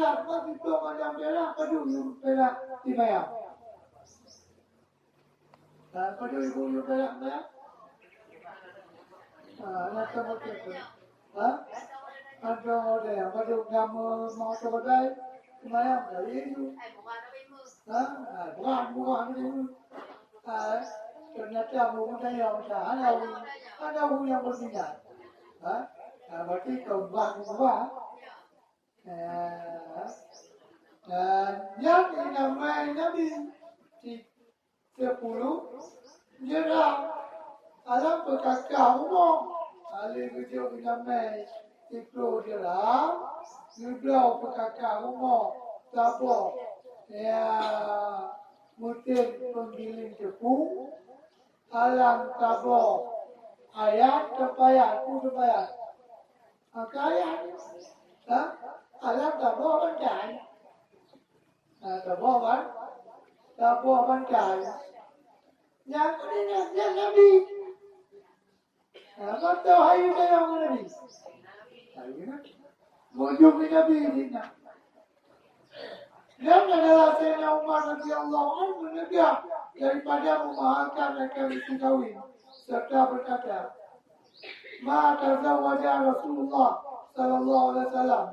S2: macam perak, padu perak timanyam. Padu ibu perak perak. Nak sama tu. Ada orang yang padu nama mau sebadai timanyam dari itu. Bukan itu. Ternyata mungkin yang ada yang berminat. Berarti kembang. Yang dinamai Nabi 10 dirham. Alam berkakak umum. Alih video dinamai 10 dirham. Juga berkakak umum. Tabur. Mutin penggiling tepung, alam tabur, ayat tempayan, tempayan. Ayat, alam tabur pancai, tabur pancai. Yang ini yang Nabi, apa tahu hayu yang Nabi? Hayu kan? Wujud Nabi ini nak. Dan adalah Sayyidina Umar radhiyallahu anhu menegak daripada memahalkan akan isi kawin serta berkata, Ma tazawwaja Rasulullah sallallahu alaihi wasallam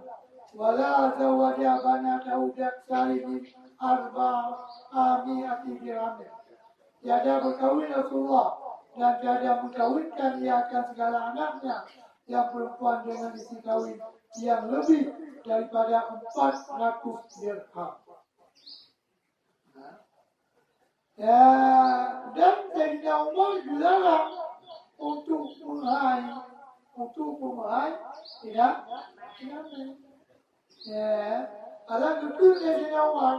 S2: wala zawwaja banatahu daksari min arba'ami'ati dirham. Tiada berkawin Rasulullah dan tiada mengkawinkan ia akan segala anaknya yang perempuan dengan isi kawin yang lebih daripada 400 dirham. Ya, dan Sayyidina Umar dilarang untuk menghai tidak. Ya, kalau betul Sayyidina Umar,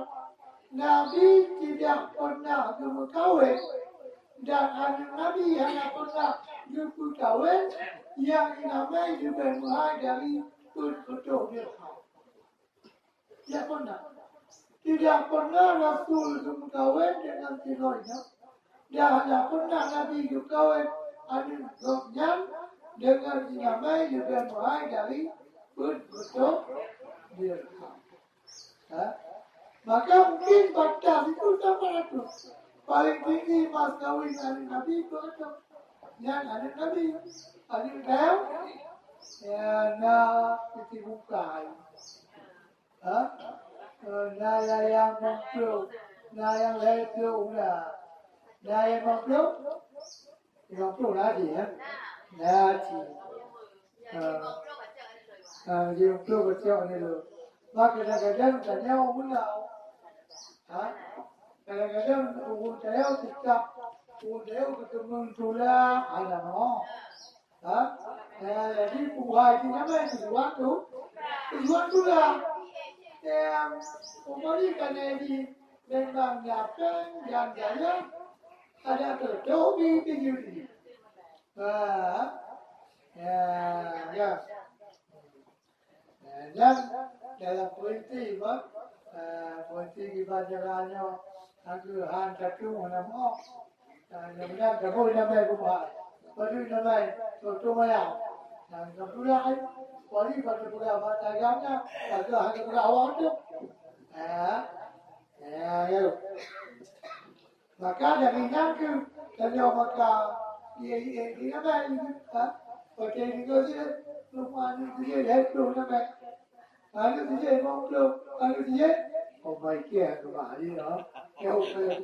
S2: Nabi tidak pernah berkahwin dan anak Nabi hanya pernah berkahwin yang dinamai juga menghai dari betul dirham. Tidak pernah. Tidak pernah Rasul berkahwin dengan tiroinya. Dan tidak pernah Nabi berkahwin dengan dinamai juga menghai dari betul dirham. Maka mungkin batas itu sama itu. Paling tinggi mas kawin anak Nabi itu ada. Yang anak Nabi. Anak kau. Ya, nak kita buka. Nah yang mampu. Nah yang lepas lah. Nah yang mampu. Mampu lagi ya. Lagi. Dia mampu kecil ni tu. Maka kadang-kadang tanya orang nak. Kadang-kadang orang saya tetap orang saya ketemu tulang ada mau. Jadi buah ini nama tujuan tu lah. Umumnya kerana di memang nyapeng dan gaya ada terdobi begini. Ya. Dan dalam politik, politik ibaratnya aku hantar mana mau, namanya kamu namanya buat, baru namanya contoh macam, dan kamu lagi, politik pada pula batagangnya, pada hanya pula awam tu, ya. Maka dari nanti dari maka ini namanya, pakai ini kau sih, rumah ni dia lihat tu namanya. Ano dia mau belum? Ano dia? Oh my God, kembali no. Kau ya.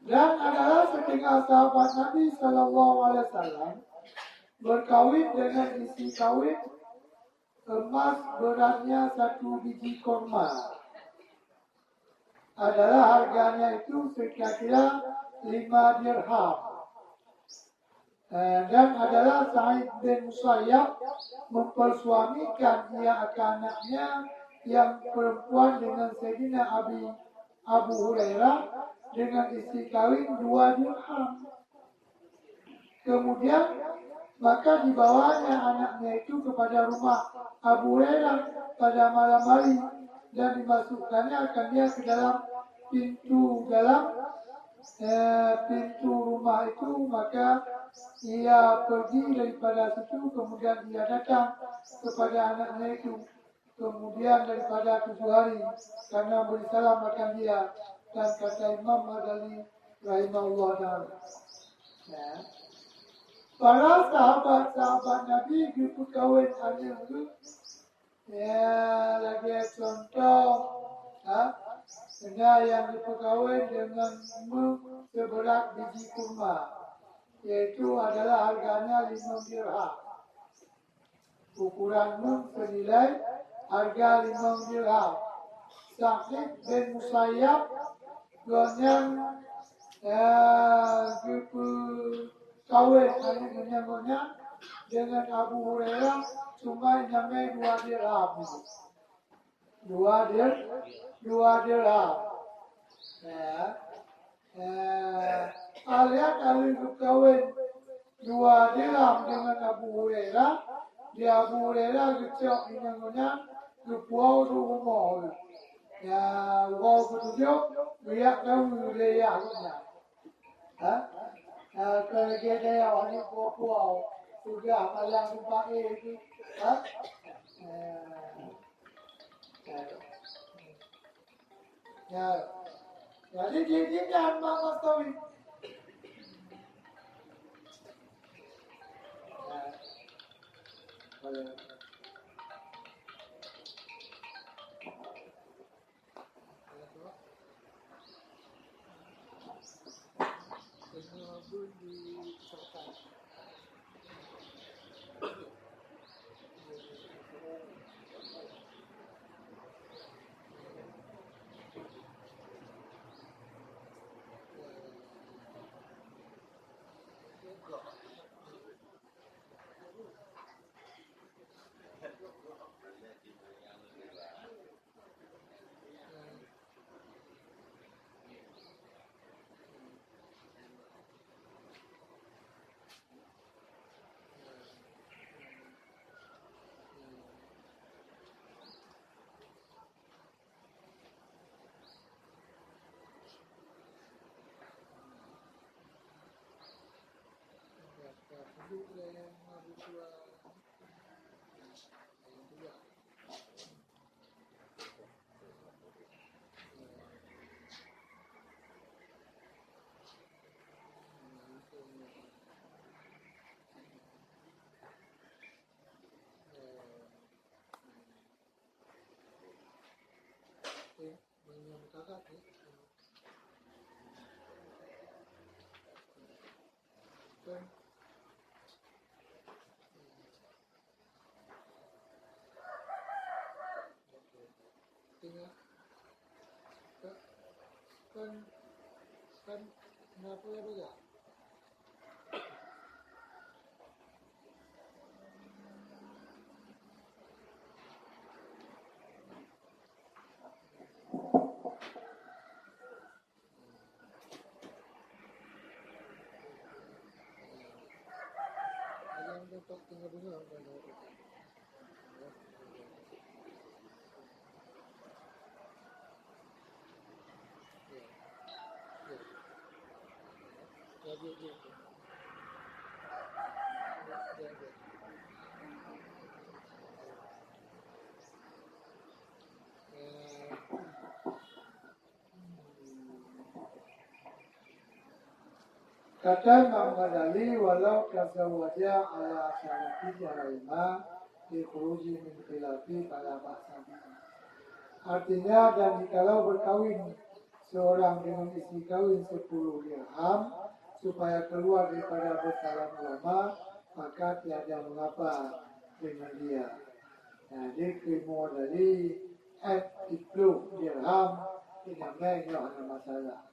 S2: Dan adalah setengah sahabat Nabi Sallallahu Alaihi Wasallam berkawin dengan isi kawin emas beratnya 1 biji kurma. Adalah harganya itu kira-kira 5 dirham. Dan adalah Sa'id bin Musayyab mempersuamikan dia akan anaknya yang perempuan dengan Sayyidina Abu Hurairah dengan isi kawin 2 dirham. Kemudian maka dibawanya anaknya itu kepada rumah Abu Hurairah pada malam hari dan dimasukkannya akan dia ke dalam pintu rumah itu. Maka ia pergi daripada situ, kemudian ia datang kepada anaknya itu. Kemudian daripada 7 hari karena beri salam akan dia. Dan kata Imam Ghazali rahimahullah ta'ala, para sahabat-sahabat Nabi berkahwin hanya itu. Ya, lagi contoh, yang berkahwin dengan seberat biji kurma, yaitu adalah harganya 5 dirham. Ukuran senilai harga 5 dirham. Sa'id bin Musayyab dengan kawin dengan Abu Hurairah cuma sampai 2 dirham. 2 dirham. Aliat Ali berkawin 2 dirham dengan Abu Hurairah. Di Abu Hurairah kecil dengan puau tu mo ya wow betujuk biak kau dia ya ha kalau dia orang ni puau sudah malang lupa ini ha ya jadi dia jangan mamak tahu boleh kan kenapa ya bega? Ada yang dapat tinggal bunga apa? Kata Imam Ghazali walau tazawwaja ala syarati jaraima di khuruji min khilafi pada bahasa. Artinya dan jikalau berkawin seorang dengan istri kawin 10 dirham supaya keluar daripada bersalam ulama, maka tiada mengapa dengan dia. Nah, dia terima dari 10 dirham tidak ada masalah.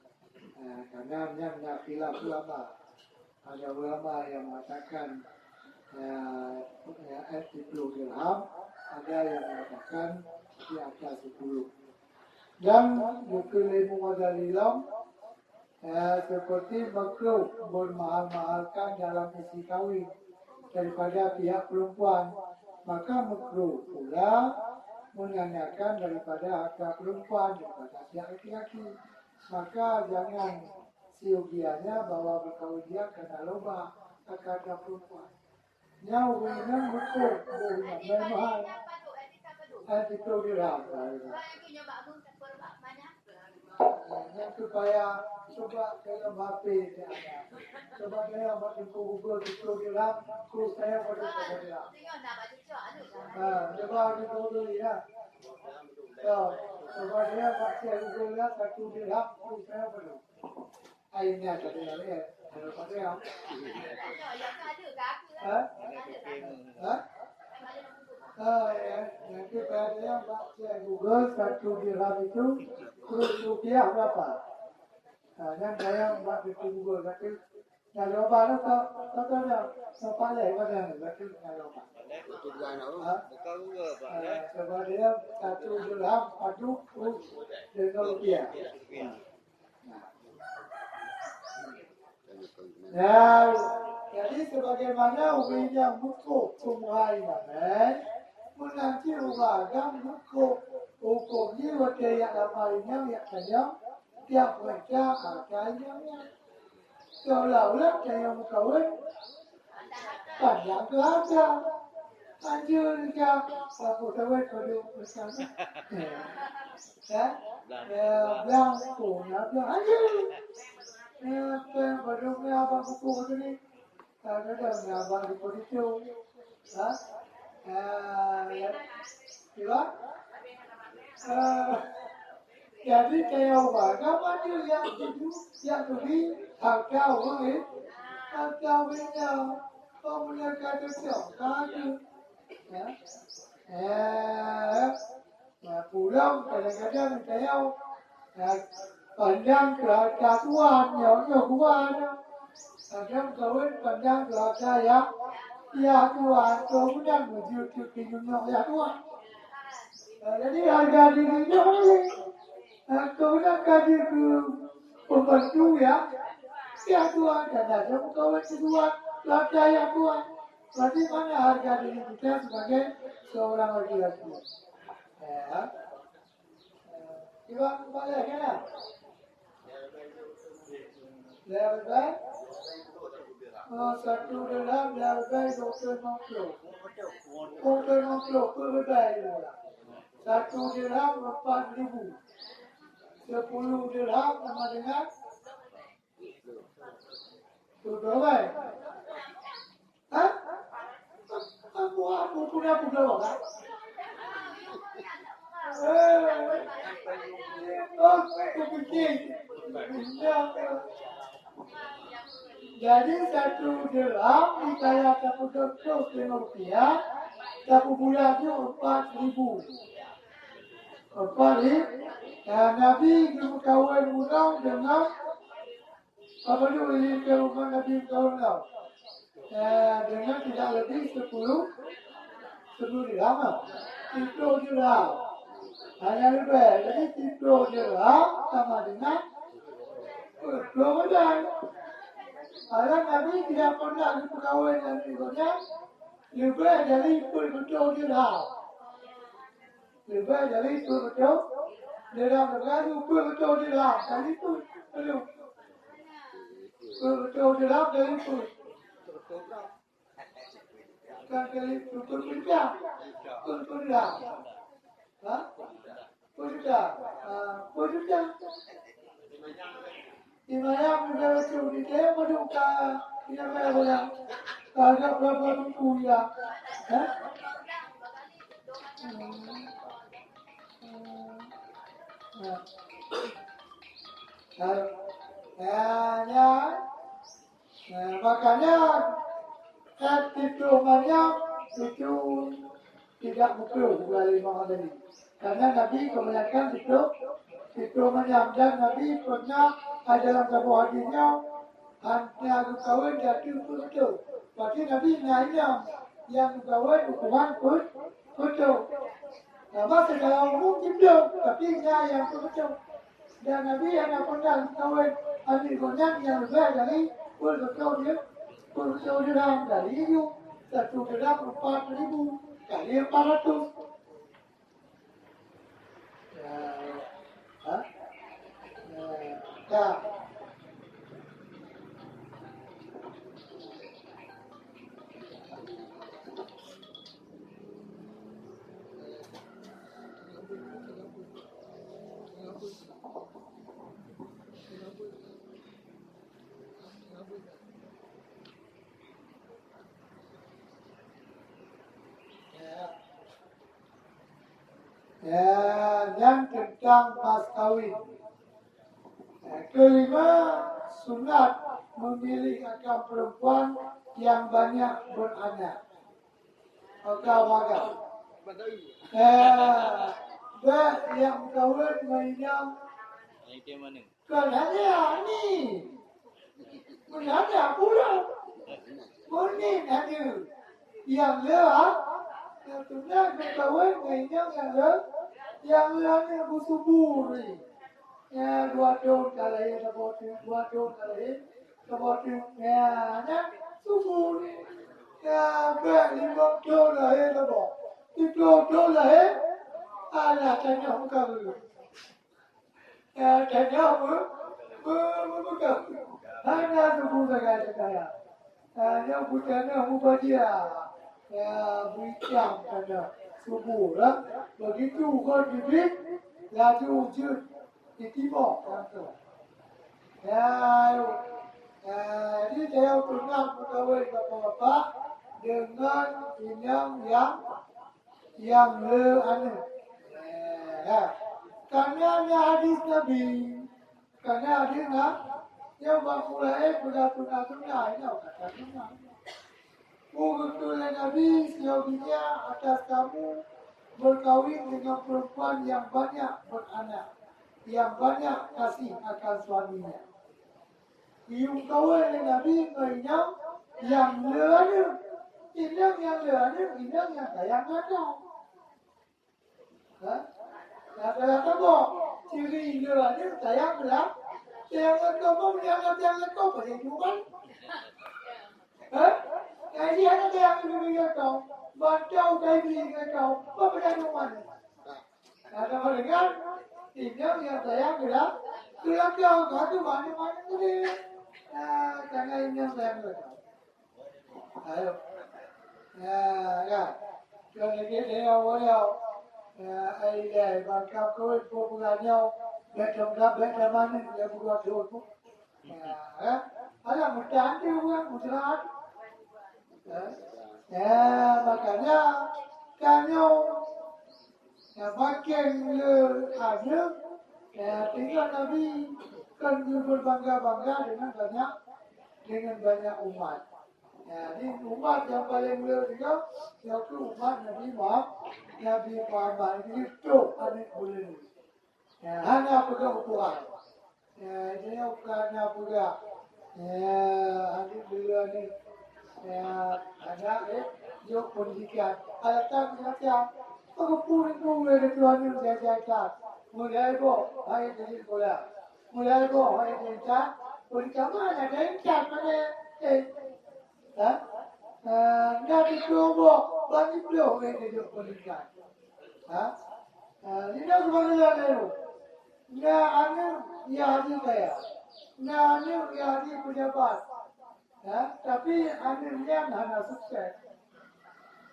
S2: Karena yang khilaf ulama, ada ulama yang mengatakan 10 dirham, ada yang mengatakan di atas 10. Dan ilmu Ghazali seperti makruh bermahal-mahalkan dalam isi kawin daripada pihak perempuan, maka makruh pula menanyakan daripada hak perempuan daripada pihak laki-laki. Maka jangan siogianya bahwa berkawin dia kena loba hak perempuan. Nyau dengan makruh, bukan mahal. Itu dirham. Yang supaya coba dalam HP dia ada. Coba saya buat info Google 10 dirham, kurs saya pada 10 dirham. Coba di Google ya. Coba saya baca Google ya 1 dirham, kurs saya pada. Akhirnya tadi ya. Kalau pada ya. Nanti saya baca Google 1 dirham itu kurs rupiah berapa? Yang saya buat di Google tapi kalau baru kata dia sepalai pada berarti kalau itu gana bukan Google Pak. Coba dia 1 dirham padu kurs dengan rupiah. Nah, jadi sebagaimana ubinya buku sumuhai namen menanti ugadam ko uko ni wate yang ramainya yang kaya tiap mereka kaya kalau lah kaya mukawin panjang ke aja anjur ya aku tahu kalau bersama ya bilang punya bilang anjur apa barunya apa buku ini ada apa di itu ya jadi kayak warga maju yang lebih harga uang harga uangnya punya kado kado ya pulang kadang-kadang kayak panjang ke Tuhan yang Tuhan kadang kawin panjang ke saya ya Tuhan kemudian menuju ke dunia ya Tuhan jadi harga dirinya kemudian kadir ke pembantu ya Tuhan dan ada kawan kedua laki ya Tuhan berarti mana harga diri kita sebagai seorang laki-laki ya Iwan balik kan lebih baik satu dirham lebih baik dokter nongkrong lebih baik satu dirham 4.000 10 dirham sama dengan sudah baik hah? Aku punya kan? Jadi satu dirham dikaya satu rupiah, satu bulannya 4.000. Nabi berkawan undang dengan apa dulu ini ke rumah Nabi berkawan dengan tidak lebih 10 dirham. Itu dirham. Hanya lebih. Jadi 10 dirham sama dengan 20 bulan. Orang Nabi tidak pernah berkawan dengan ibunya lebih dari 10 dirham. Lebih dari 10 dirham berkali 10 dirham. Kali itu belum. 10 dirham dari 10. Kali 10 dirham. 10 dirham. Hah? 10 dirham. Di mana negara Saudi dia menduka dia berapa harga berapa ribu ya? Makanya hitungannya itu tidak betul dari Imam Ghazali. Karena Nabi kebanyakan hitungannya dan Nabi pernah dalam sebuah hadisnya hanya kawin jadi betul. Berarti Nabi nanya yang kawin hukuman betul. Nama secara umum betul, tapi yang betul. Dan Nabi yang pernah kawin hanya yang lebih dari betul dirham dari itu 1 dirham 4.000 kali 400. Yang tentang mas kawin. Kelima, sunat memilih akan perempuan yang banyak beranak. Agak-agak. Yang kawin mainan. Kerana ni. Menanya pula. Mungkin ada. Yang lewat. Yang tunang kawin mainan yang lainnya bersubur ni. Ya, 2 tahun kali, 2 tahun kali, kemudian ya, subur ni. Ya, 5 tahun lagi, $10 ala tanya muka dulu. Tanya muka. Hanya tubuh saya. Yang bukannya muka dia. Bericam tanya subuh lah. Begitu kau dibit, laju wujud di timur. Ini saya pernah berkahwin bapak-bapak dengan yang anu. Karena ada hadis Nabi, karena hadis yang mulai benar-benar ini kata benar. Betul Nabi seyoginya atas kamu berkahwin dengan perempuan yang banyak beranak, yang banyak kasih akan suaminya. Yung kawin Nabi ngayon yang leano, inang yang leano, inang yang sayang ada. Kata-kata boh, ciri leano sayang belah, sayang kau menyangat kau pada jual. Jadi ada yang beli kau, bantau kau beli kau, apa pada jual? Kata mereka, inang yang sayang belah, tulang kau kata mana tu karena ini yang saya beritahu. Ayo, kalau kita awal, ayah bangkit kau itu bukannya betul mana dia buat itu. Ada mudah juga, mudah. Makanya kanyo, makin ada, tinggal Nabi kan berbangga-bangga dengan banyak umat. Jadi umat yang paling mulia juga yaitu umat Nabi Muhammad itu anak bulan. Hanya pegang Tuhan. Ini bukannya pegang. Anak bulan ni ada jauh pendidikan. Alatang macam pengepul dari Tuhan yang jaga. Mulai bo, ayat dari sekolah. Mulai bo, ayat dari sekolah. Berikan mana dari mana? Nabi Tuhan banyak beliau yang jadi pendidikan. Ini sebenarnya itu. Anu Yahudi kaya, anu Yahudi pejabat. Tapi anu yang hana sukses.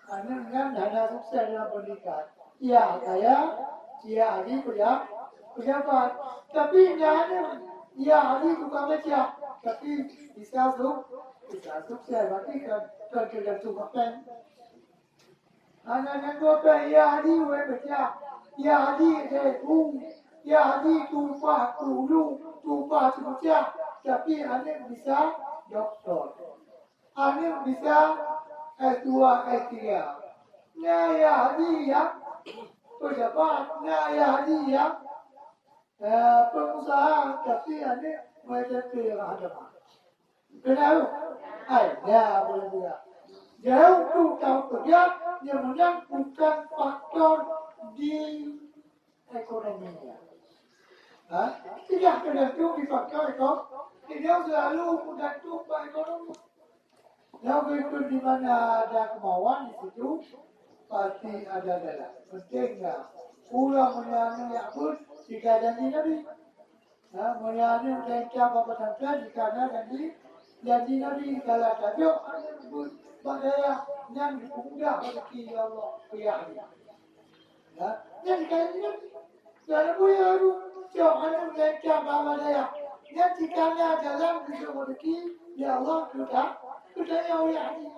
S2: Anu yang hana sukses dalam pendidikan. Ya kaya, Yahudi pejabat. Tapi anu Yahudi bukan baca, tapi bisa sukses. Berarti tergantung apa? Anak-anak apa Yahudi baca, Yahudi Yahudi tumpah dulu, tumpah baca, tapi anak bisa doktor, anak bisa S2, S3. Nah Yahudi ya pejabat, nah Yahudi ya pengusaha, tapi anak mereka kira ada apa? Kenapa? Ya boleh juga. Jauh tukang kerja yang menang bukan faktor di ekonominya. Tidak tergantung di faktor ekonomi. Dia selalu bergantung pada ekonomi. Lalu itu di mana ada kemauan di situ pasti ada jalan. Pentinglah pulang menyanu yang pun jika janji Nabi. Menyanu dan cara bertanya jika ada janji Nabi kalau tajuk bagaya yang dimudah rezeki Allah pihak dia. Yang kalian dalam buaya jangan mereka bawa dia. Yang jikanya dalam rezeki ya Allah sudah yang ini.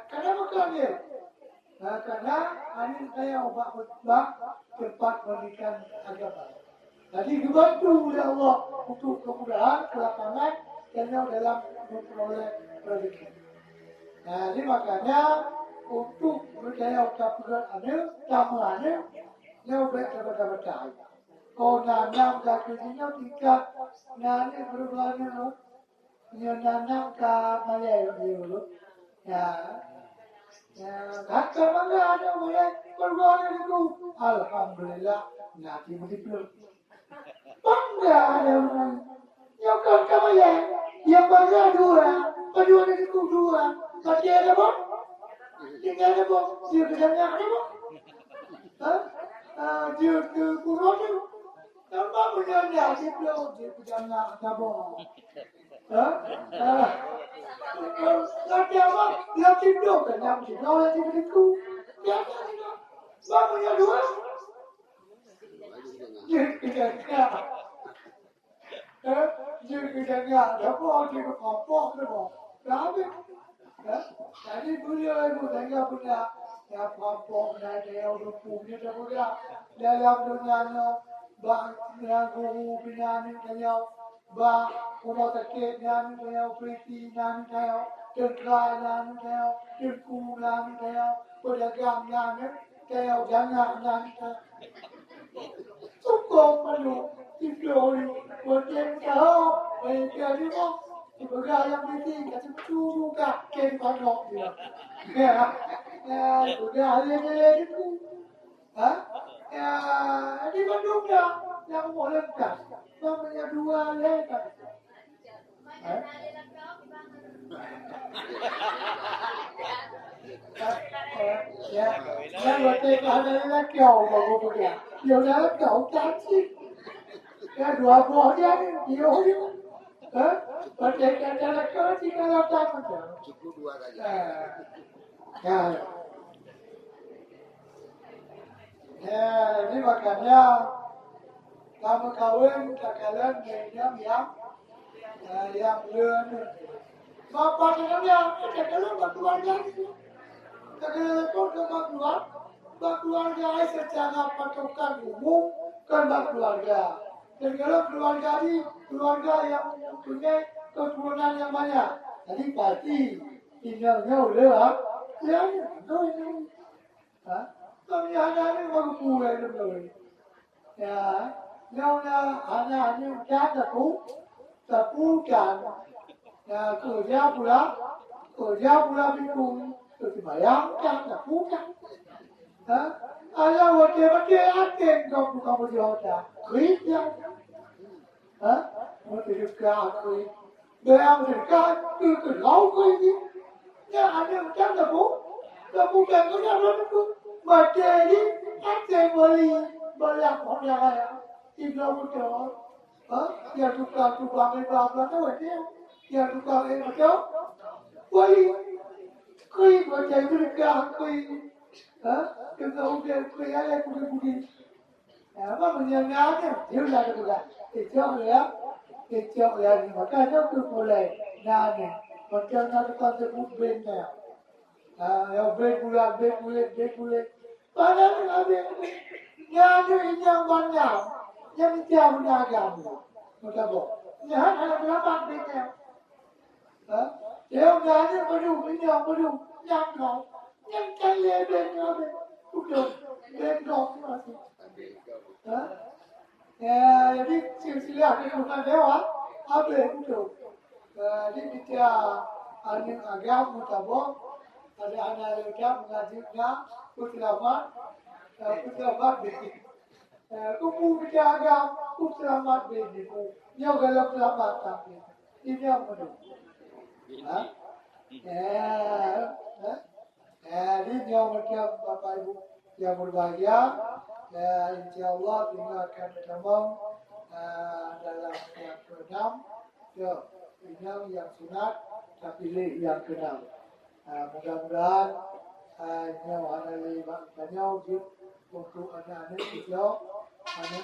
S2: Kenapa kalian? Karena ini saya ubah tempat pendidikan agama. Jadi dibantu oleh Allah untuk kemudahan kelapangan dan dalam memperoleh rezeki. Jadi makanya untuk budaya ucapan anil, tamu anil, yang berbeda-beda. Kau nanam kakinya tiga, nanti berubahnya, nanam ke Malaya dulu. Kata mana ada mulai berubahnya itu, alhamdulillah, nanti begitu. Bangga ada orang, yang kata Malaya, yang bangga dua, kedua itu dua. Masih ada apa? tinggal apa? Dia kerjanya apa? Dia ke kurang tu. Nampak punya dia dia kerjanya apa? Nanti apa? Dia tidur kan yang tidur yang tidur. Dia tidur. Bangunnya dua. Dia kerjanya. Dia kerjanya apa? Dia kompok tu. Kenapa? Jadi beliau itu tengah punya ya kompok dan dia udah punya dia dalam dunia bah guru binani kaya bah umur takik nani kaya priti nani kaya tengkar nani kaya tengku nani kaya pedagang nani kaya jangan nani kaya cukup malu tidur bukan tahu mereka ni mau sebagai yang penting kasi betul juga kena panok dia sudah hari itu di Bandung yang mau lengkap namanya dua lengkap yang berarti ada kau baru dia dia dah kau cantik dua buah dia dia berarti ada kau tiga lapan macam
S1: Cukup dua kali.
S2: Ini makanya kamu kawin kalian yang luen. Bapak dengan kalian berkeluarga. Kalian berkeluarga secara patokan umum kan berkeluarga. Dan kalau keluarga ini keluarga yang mempunyai keturunan yang banyak. Jadi pasti tinggalnya udah ya ini. Kami anak ini baru pulang dulu. Ya, anak ini kan tepu kan. Ya, kerja pula bingung. Terus bayangkan tepu kan. Ada waktu aten kamu di hotel. Kerja. Mau terdekat kerja. Bayang terdekat ke laut kerja. Ya, ada macam tepu kan kerja berapa? Materi ate beli banyak orang kaya tiga betul, yang tukang itu apa tu dia, yang tukang itu macam, kui macam itu dekat kui, dengan udah kui ada kui, apa menyenangkan, dia dah juga, kecil ya, makanya tu boleh, nane, macam nak tukang sebut benda. Yang beg-bulet. Padahal ada yang banyak, yang jauh agama. Macam apa? Yang ada berapa begnya? Yang ada perlu, yang kau, yang kaya begnya, betul, begok masih. Jadi silsilah kehidupan dewa, apa betul? Jadi kita ada agama mutabak. Ada anak lelaki mengajibnya putramat bini. Kupu berjaga putramat bini. Yang kalau putramat tapi ini yang mana? Ini yang macam Bapak Ibu yang berbahagia. InsyaAllah kita akan bertemu dalam yang ke-6. Ini yang sunat, tapi yang ke-6. Mudah-mudahan ada banyak untuk anak-anak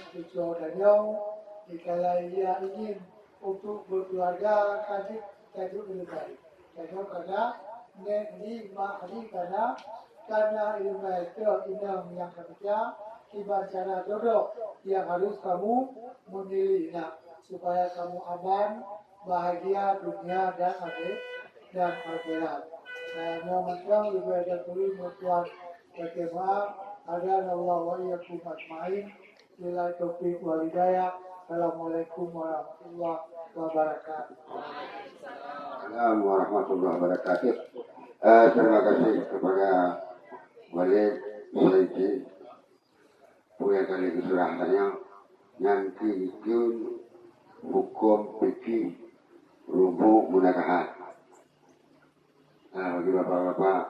S2: cucu dan jika ia ingin untuk berkeluarga kasih lebih baik. Karena ini karena ilmu itu yang ketiga ibarat cara jodoh yang harus kamu memilih supaya kamu aman, bahagia dunia dan akhirat. Mohon ibadah kulit mutual berkemah agar Allah wa iyyakum ajma'in bila taufiq wal hidayah. Assalamualaikum warahmatullahi wabarakatuh.
S1: Assalamualaikum warahmatullahi wabarakatuh. Terima kasih kepada Walid Saidi punya kali kesurahannya nanti hukum fikih rubuh munakahat. Bagi bapak-bapak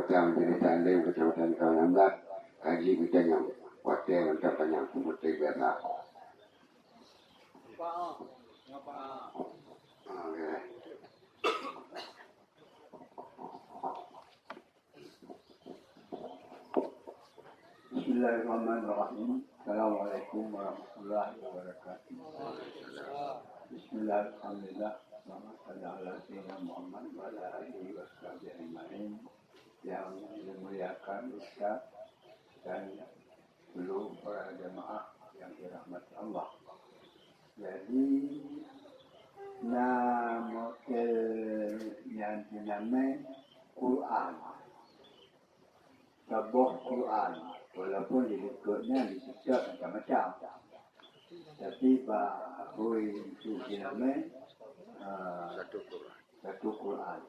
S1: Petang jadi tanding kecamatan Kawanamlat, haji kita yang wakil mencapai yang putih berak.
S3: Bismillahirrahmanirrahim. Assalamualaikum warahmatullahi wabarakatuh. Bismillahirrahmanirrahim. Assalamualaikum warahmatullahi wabarakatuh. Yang dimuliakan Ustaz dan seluruh para jemaah yang dirahmati Allah. Jadi nama yang dinamai Quran, sebuah Quran, walaupun disebutnya disebut macam-macam, tapi bahawa itu dinamai satu Quran.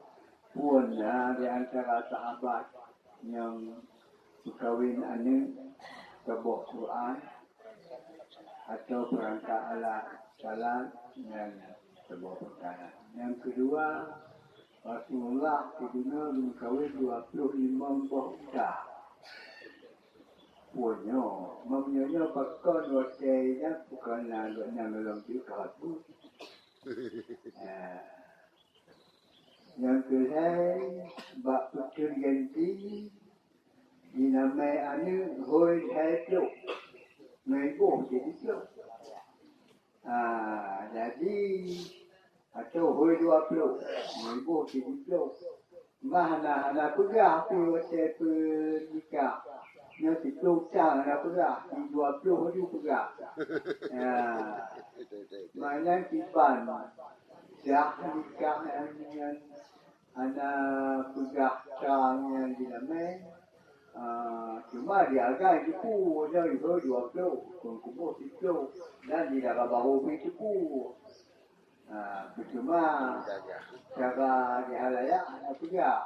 S3: Pun di antara sahabat yang berkahwin anak sebuah Quran atau perangkat alat salat dan sebuah perkara. Yang kedua, Rasulullah di dunia berkahwin 25 buah unta. Punya, mempunyai pakaian wakilnya bukanlah yang dalam juga tu. Yang kedua, bak putri ganti dinamai anu hoi hai tu, mengko jadi tu. Jadi atau hoi 20, mengko jadi tu. Mana pegah tu waktu nikah. Nanti tu cang pegah, 20 tu pegah. Mana kiban. Dah nikah dengan anak pegah cang yang dinamai. Cuma dihargai cukup, dia itu 20, kumpul 10 dan tidak bawa cukup. Cuma cara dihalayak anak pegah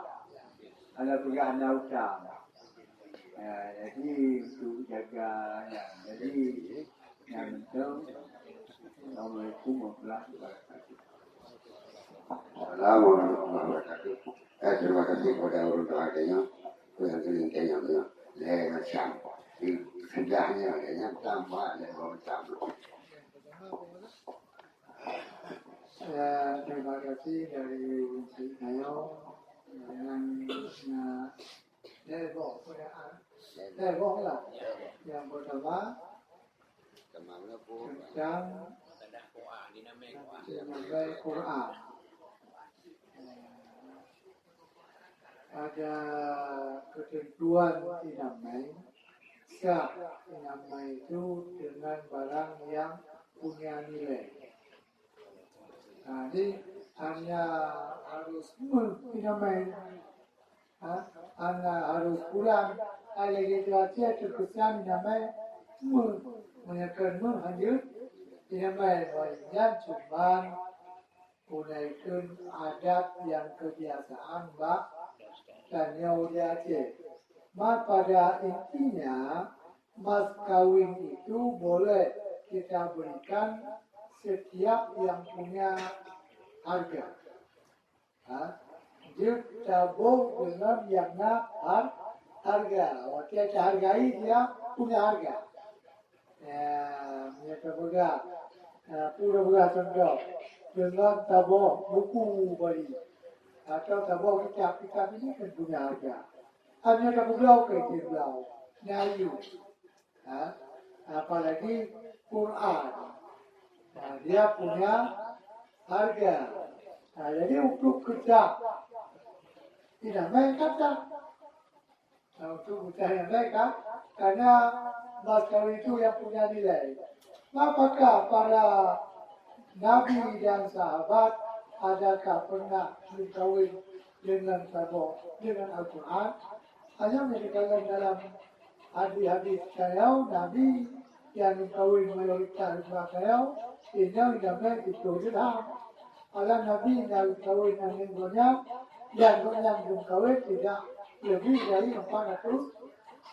S3: anak utang. Jadi untuk jaga jadi yang penting. Assalamualaikum warahmatullahi wabarakatuh.
S1: Assalamualaikum warahmatullahi wabarakatuh. Terima kasih kepada orang tuanya. Yang kelingkanya macam sejahnya yang tambah macam.
S2: Terima kasih dari saya yang lebok lah. Yang pertama tentang dinamai Quran. Ada ketentuan dinamai. Sah dinamai itu dengan barang yang punya nilai. Jadi hanya harus dinamai. Hanya harus pulang. Ada literasi terkesan dinamai menyatakan hanya dinamai yang cuma menaikkan adat yang kebiasaan dan Yahudi. Mas pada intinya mas kawin itu boleh kita berikan setiap yang punya harga. Dia tabung dengan yang harga. Kita hargai dia punya harga. Mereka bergerak. Pura-pura contoh dengan tabung buku beli atau tabung kitab ini kan punya harga. Hanya tabung belau ke belau, nyayu. Apalagi Quran, dia punya harga. Jadi untuk kita tidak main kata. Untuk kita yang baik karena masalah itu yang punya nilai. Apakah para nabi dan sahabat adakah pernah berkahwin dengan tabung dengan Al-Quran? Hanya dikatakan dalam hadis-hadis saya, Nabi yang berkahwin mayoritas saya, ini dinamai itu dirham. Kalau Nabi yang berkahwin dengan banyak, yang berkahwin tidak lebih dari 400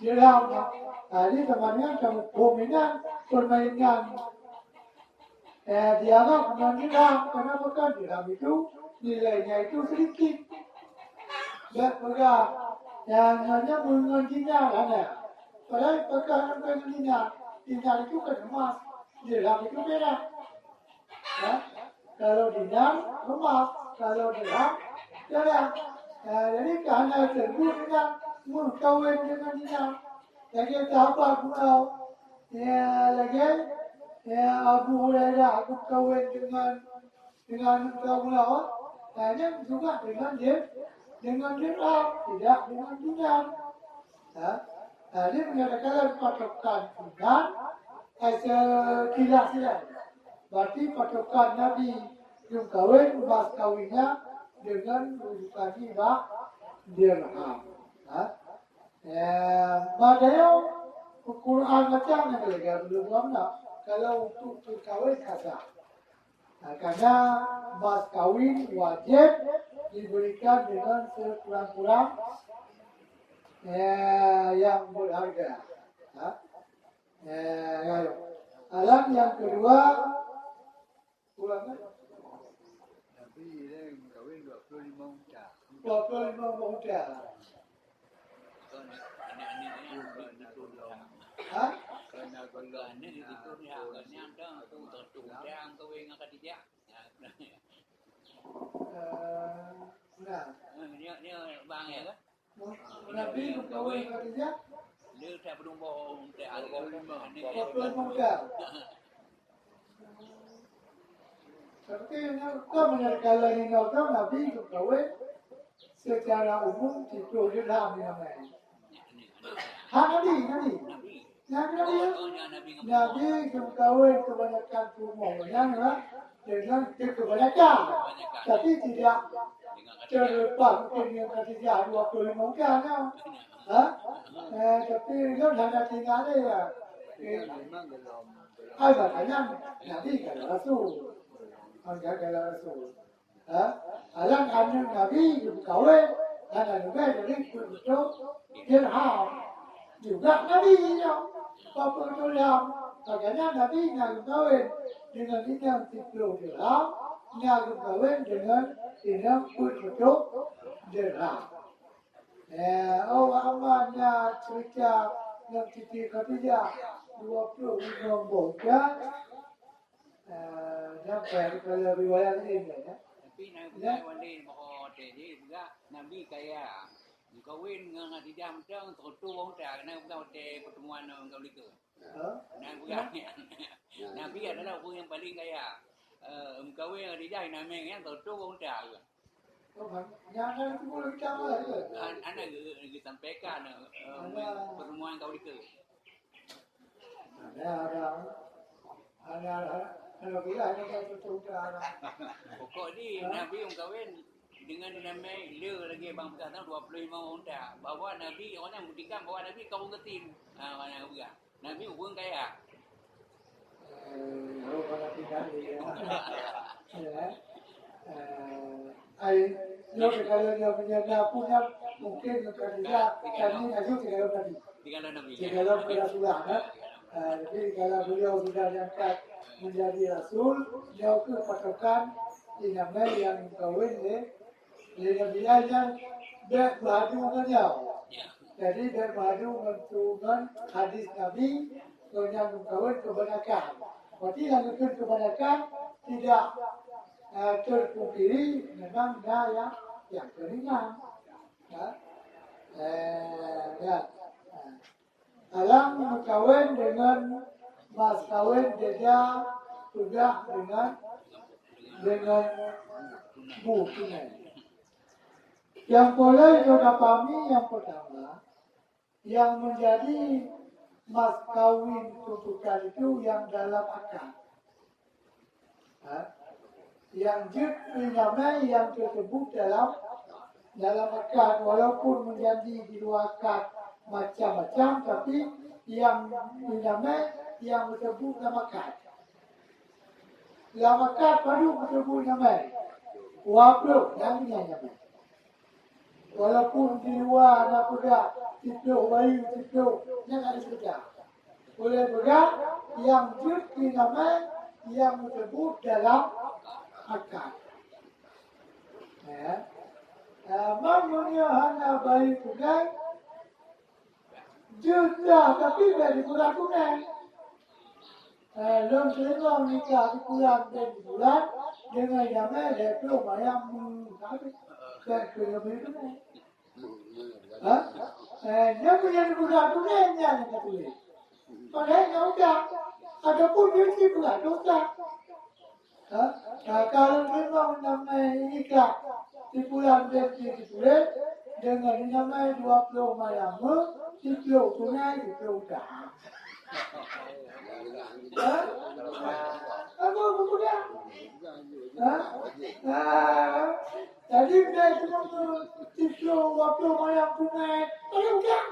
S2: dirham. Jadi temannya kamu peminat permainan. Dianggap dengan dirham. Kenapa kan dirham itu nilainya itu sedikit. Dan juga yang hanya mengendinya ada. Padahal perkara mengendinya, dinar itu kan emas, dirham itu beda. Ya? Kalau dinar emas, kalau dirham beda. Jadi karena tersebut dengan mengkawin dengan dinar, lagi tahap pulau, lagi Abu Hurairah aku kawin dengan pulau, hanya juga dengan dirham, tidak dengan dinar. Dia menyatakan patokan dinar sekilas. Berarti patokan Nabi yang kawin, mas kawinnya dengan rujukan dirham. Makanya Quran macam ni belum lama. Kalau untuk kawin kata, karena mas kawin wajib diberikan dengan sekurang-kurang yang berharga. Alam yang kedua,
S3: Nabi dia kahwin 25 unta.
S2: 25 muda.
S3: Kerana kalau
S4: Ini itu ni harganya ada tu tertung yang kau ingat tadi dia.
S2: Nah,
S4: Ni bang ya kan?
S2: Nabi kawin Khadijah
S4: Dia tak belum bohong tak ada.
S2: 25 muda. Tapi kau menyatakan lagi tahu Nabi kawin secara umum itu dirham namanya. Nabi. Nabi kawin kebanyakan umumnya dengan kebanyakan, tapi tidak terlepas mungkin yang Khadijah 25 kan? Tapi itu hanya tinggalnya ya.
S3: memang belum
S2: Makanya Nabi kalau Rasul, alang anjing Nabi kawin, ada juga dari itu dirham. Juga Nabi nya, apa dirham? Makanya Nabi nak kawin dengan dinam 10 dirham, nak kawin dengan dinam 10 dirham. Amannya cerita yang Siti Khadijah 25 bulan, sampai kalau riwayat ini ya.
S4: Tapi Nabi wali mau jadi juga Nabi kaya. Kawin dengan Khadijah macam tu wong tak kena kau pertemuan kau liku. Nabi adalah orang yang paling kaya. Kawin Khadijah namanya yang tu wong tak.
S2: Jangan itu boleh bicara ya.
S4: Anak kita sampaikan pertemuan kau liku.
S2: Ada bila ada tutup ada.
S4: Pokok ni Nabi yang kawin dengan nama dia lagi bang kata 25 unta. Bawa Nabi orang yang buktikan bahawa Nabi kau ketin. Mana juga. Nabi pun kaya.
S2: Kalau tidak ya. Kalau dia punya mungkin kerja kami ajuk kalau Nabi. Kalau Rasulullah jadi kalau beliau sudah diangkat menjadi Rasul, dia itu patokan dinamai yang kawin dia bilang bermadu dengan jadi bermadu dengan hadis Nabi yang kawin kebanyakan. Berarti yang itu kebanyakan tidak terpungkiri memang dia yang kelima. Alam kawin dengan mas kawin dia juga dengan bu tunai. Yang boleh kita pahami yang pertama, yang menjadi mas kawin tuntutan itu yang dalam akad. Yang namanya yang tersebut dalam akad, walaupun menjadi di luar akad macam-macam, tapi yang namanya yang tersebut dalam akad. Dalam akad baru tersebut namanya wablu namanya. Walaupun di luar nak pegang tidur bayi tidur jangan dipegang. Boleh pegang yang namanya yang tersebut dalam akad. Mampunya hanya bayi tunai, juta tapi dari bulan tunai. Lom selama nikah di bulan dengan nama itu bayang dan kelebih tunai. Dia punya di bulan tunai yang tulis. Padahal udah ada pun dia bulan dosa. Kalau memang nama nikah di bulan ditulis dengan nama 20 malam, 10 tunai 10 dah. Apa bukan? Jadi dia cuma 10 waktu malam tunai, bukan?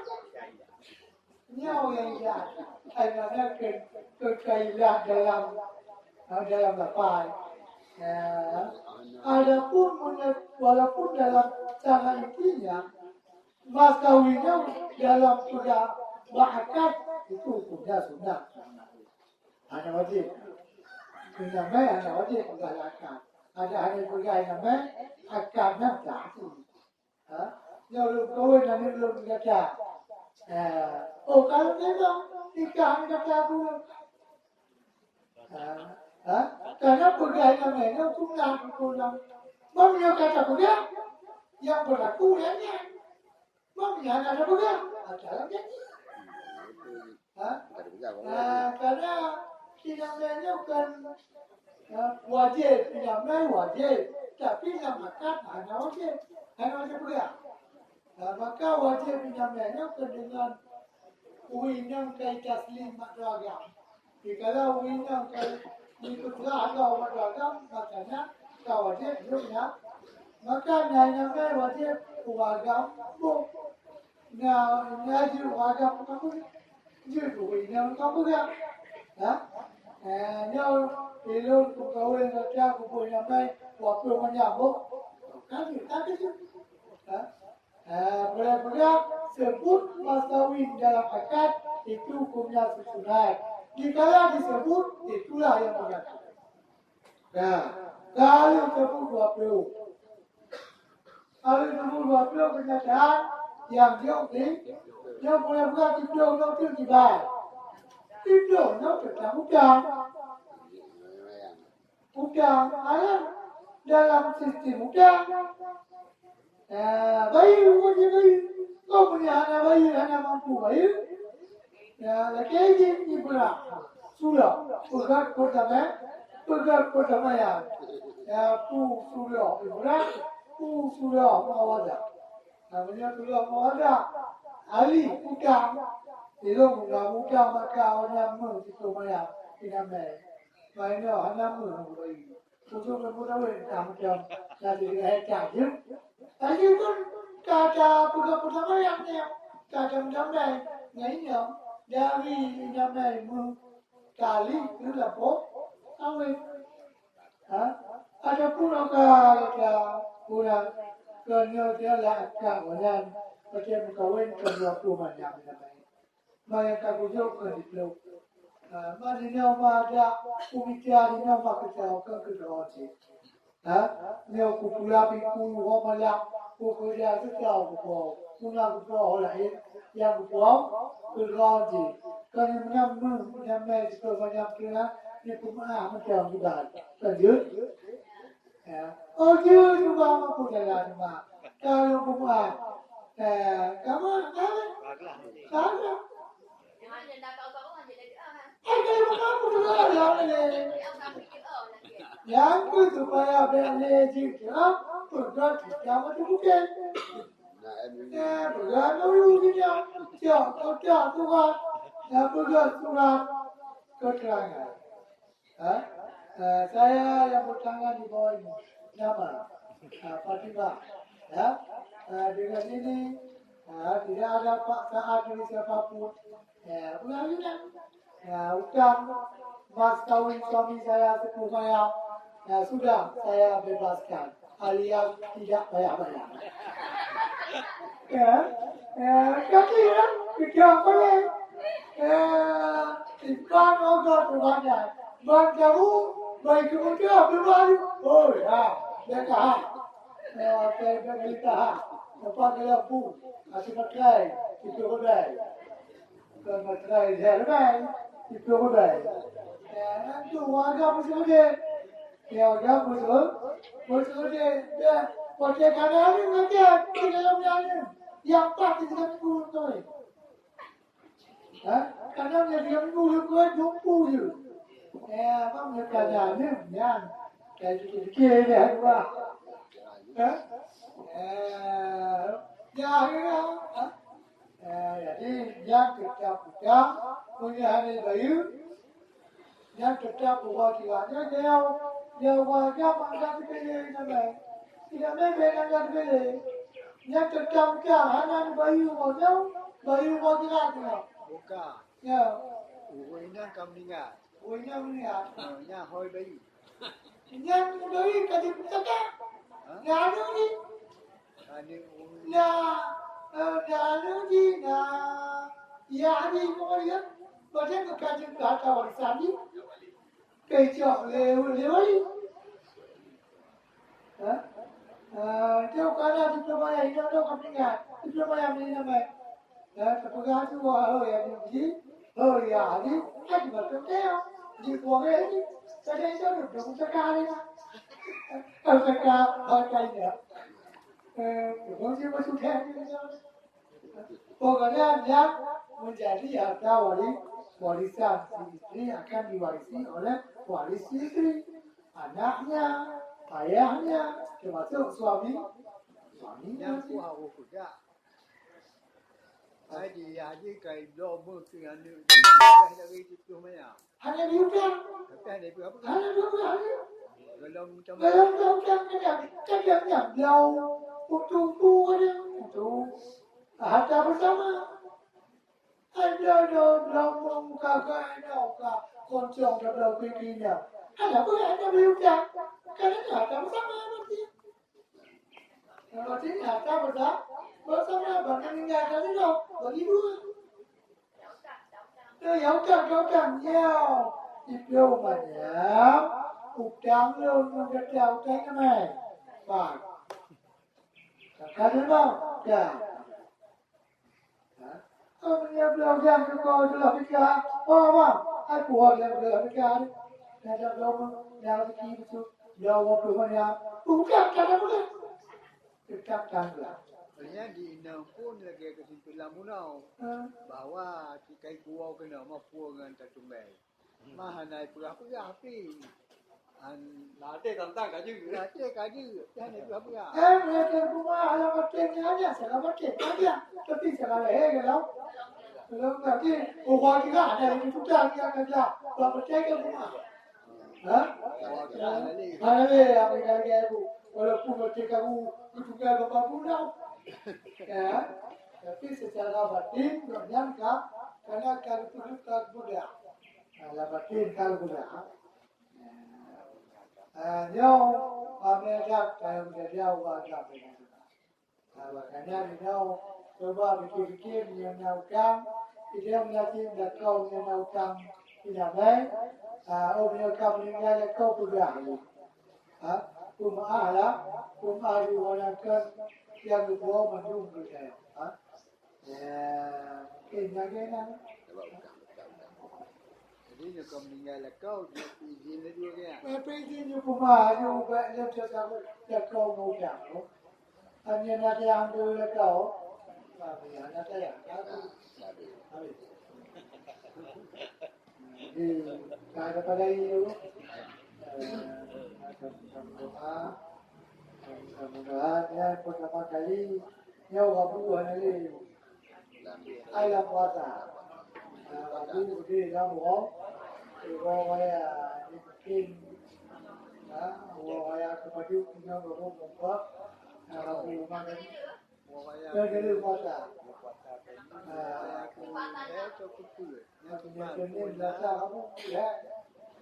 S2: Nyawa yang jahat, hanya kekailah dalam lapai. Adapun walaupun dalam cara intinya, mas kawinnya dalam sudah bahkan itu sudah ada wajib. Namanya ada wajib menggalakkan. Ada pegawai namanya akan tak. Kalau kau nanti belum kata. Kalau memang nikah kata dulu. Karena pegawai namanya pulang. Mamnya kata pegawai yang berlaku hanya. Mamnya ada pegawai. Ada janji. Karena namanya bukan wajib, namanya wajib, tapi namakan hanya wajib pula. Maka wajib namanya dengan uinang kai taslim madragam. Jika uinang kai ikutlah atau madragam, makanya wajib juga. Maka namanya wajib wagam bu. Ngaji wagam kamu juga uinang kamu ya. Nếu luôn cũng có quyền là cha của buổi năm nay hoặc của con nhà bố các người ta cái chứ berapa sebut masawin dalam akad itu hukumnya sesuai. Jika disebut itulah yang berlaku. Nah, kalau sebut 20 kenyataan yang diomongin, yang boleh buat itu itu dibayar. Itu tentang udang ayam dalam sistem udang. Bayi punya bayi, kau punya anak bayi, anak mampu bayi. Lagi ini pula sudah pegat pertama ya. Pu sudah mawada. Namanya sudah mawada. Ali udang. Ilmu udang maka orang itu maya dinamai. Mainnya hanya menunggu. Untuk kemudian macam jadi kaji. Kaji itu kata pertama yang kata menamai ngainya dari menamai kali itu lapor awet. Ada pun kata kurang kerana dia lah kawan macam kawan kerja rumah yang menamai. Maya kagujo kerja. Madinah ada pemikiran yang maksa kerja. Neo kupula piku homala kukuria kerja kupo. Kuna kupo oleh yang kupo kerja. Kerana menamai itu banyak kira ni pemah macam juga. Kerja. Kerja juga mampu jalan mah. Kalau pemah, kamu ada. Yang itu supaya berlejit, bergerak sama juga. Bergerak dulu dia, kerja surat, bergerak surat keterangan. Saya yang bertangan di bawah ini, nama Fatimah. Dengan ini tidak ada paksaan dari siapapun. Utang mas kawin suami saya sepupu saya sudah saya bebaskan alias tidak bayar. Kaki kerja boleh. Ikan ogot banyak. Ban kamu baik kemudian berbaru. Oh ya, dah. Kayak kita, apa kaya bu, masih pakai itu kodai, kalau pakai jalan itu kodai. Itu warga musuh dia, warga musuh dia pakai kanal ni macam di dalam yang tak di dalam mulut tu. Kanal yang di dalam mulut tu jumpu je. Apa kanal ni, yang kayak kiri ni apa? Jadi yang kita punya hari bayu, yang kita buat kilannya dia warga mangkat pilih nama, tidak memang mangkat pilih. Yang kita punya hari bayu buat kilannya.
S3: Bukan.
S2: Ya,
S3: Uinan kamlingan.
S2: punya.
S3: Nya hoi bayi.
S2: Yang bayu kasi punya. Yang ni.
S3: Ani
S2: Lalu Dina, yani kemudian macam kajian kata warisan ni, kecok lewali. Dia kerana diploma yang ini ada kepentingan, diploma yang ini nama. Kepentingan tu oh yang ini, oh ya ni, ada macam dia, di buang ini, saya itu duduk sekali lah. Sekali kaya. Mungkin masuk lagi ni. Pokoknya yang menjadi harta warisan si istri akan diwarisi oleh waris istri, anaknya, ayahnya, termasuk suaminya.
S3: ku hau kuda. Ai di haji kai do mu tu anu. Dah lagi itu maya.
S2: Hanya diulang,
S3: Tapi ni apa?
S2: hanya diulang.
S3: Belum macam
S2: Belum kerja jauh untuk untuk harta bersama. Ada dalam kakak ada koncong dalam pikirannya. Ada pun ada diulang. Kerana harta bersama berarti. Berarti harta bersama berkeninggal tadi dong bagi dua. Jauh itu banyak. Utang lu mengejar utang mana? Pak. Kadang ya. Punya belajar ke kau dalam fikir. Apa? Aku ada dalam fikir. Ada dalam fikir itu. Jawab pertanyaan. Bukan bukan. Tetap tangga.
S3: sebenarnya di enam pun lagi kesimpulan munau bahwa kai kuau kena mampu dengan tertumbai. Mahanai pura api.
S4: Nanti tentang kaji.
S3: Kaji, jangan itu apa ya?
S2: Mereka rumah ala pakai aja, saya pakai aja. Tapi saya kalau nanti orang kita ada yang sudah dia kerja, pakai ke rumah. Ada yang kerja itu, walaupun pakai kamu juga bapak punya. Tapi secara batin menyangka karena kalau itu budaya, ala batin kalau budaya. Nhau Amerika kayak dia warga Amerika. Makanya dia coba pikir-pikir dia naukang, dia melihat dia kau dia naukang tidak baik. Dia meninggal kau berani. Rumah orang kan yang dibawa mendung dia. Kena.
S3: Jadi nak meninggal kau izin dia juga kan?
S2: Pergi di rumah you dia cakap dia kau mau jago. Hanya nak yang dulu kau. Tapi anak saya aku. Di kada pada itu. Mudah-mudahan ya pertama kali nyawa buah ni. Ayam puasa. Aku di dalam Waya mungkin waya kepada punya orang bapa aku mana jadi puasa
S3: Aku dah cukup tu.
S2: punya jenis data kamu ya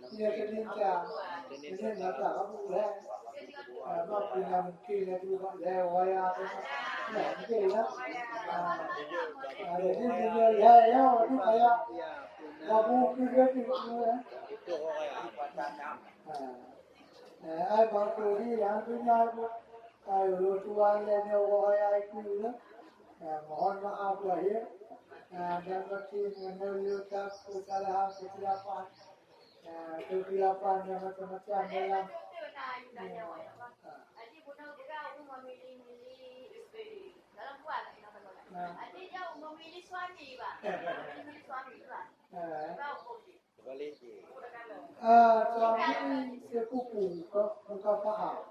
S2: punya jenis data kamu ya mak punya mungkin itu waya mungkin lah ada di dunia ya itu kayak kamu juga
S4: Itu orang yang patah.
S2: ai bang tu ni yang tu nya Kalau tuan lainnya orang itu, mohon maaf lahir dan batin menunjukkan kesalahan kesilapan yang macam-macam dalam.
S5: Adik guna berau memilih dalam buat adik jauh memilih suami bang. Memilih suami bang.
S2: Suami sepupu kau faham.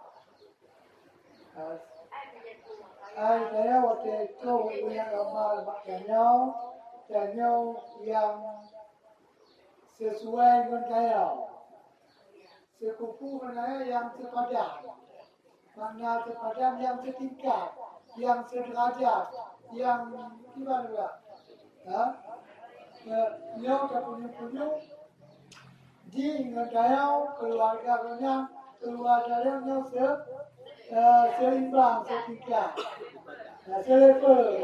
S2: Saya waktu itu punya amal maknanya yang sesuai dengan saya. Sepupu maknanya yang sepadan. Makna sepadan yang setingkat, yang sederajat, yang gimana pula? Yang tak punya di negara keluarganya seimbang, setingkat. Selevel,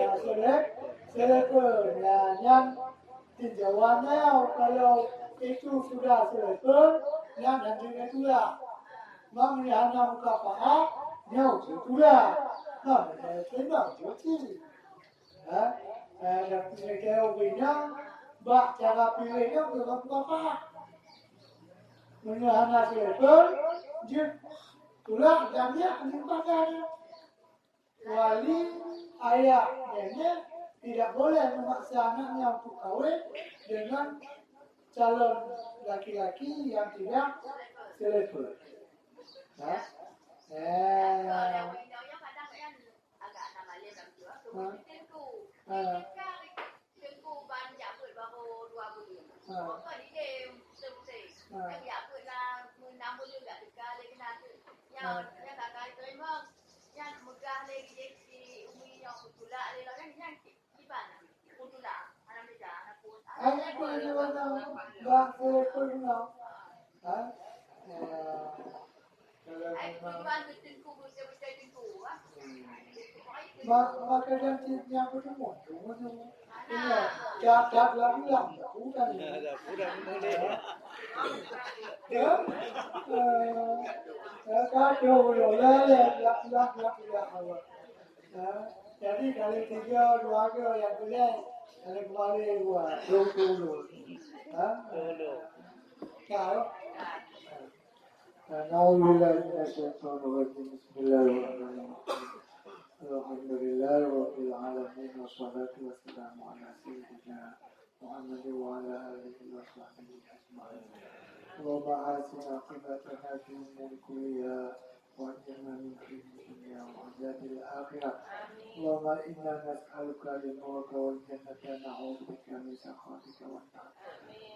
S2: yang tinjauannya kalau itu sudah selevel, yang nanti itulah. Mengenai muka faham, nyau itulah. Seimbang jadi. Dan kalau bina, bak cara pilihnya bukan muka faham. Mengenai selevel, dia itulah dan dia menyebabkan wali ayah nenek tidak boleh memaksa anaknya untuk kawin dengan calon laki-laki yang tidak selevel. Maka gantinya bertemu, cat lagi lah, bukan? Ya, kacau lah. Jadi kali 3, 2 yang boleh, kali kembali buat dulu. Kalau Alhamdulillah Rabbil Alamin wassalatu wassalamu ala sayyidina Muhammad wa ala alihi wa sahbihi ajma'in. Allahumma atina aqibatana fi umuri kulliha wa ajirna min khizyi dunya wa azabil akhirah. Allahumma inna nas'aluka ridhaka wal jannata na'udzu bika min sakhatika wan nar.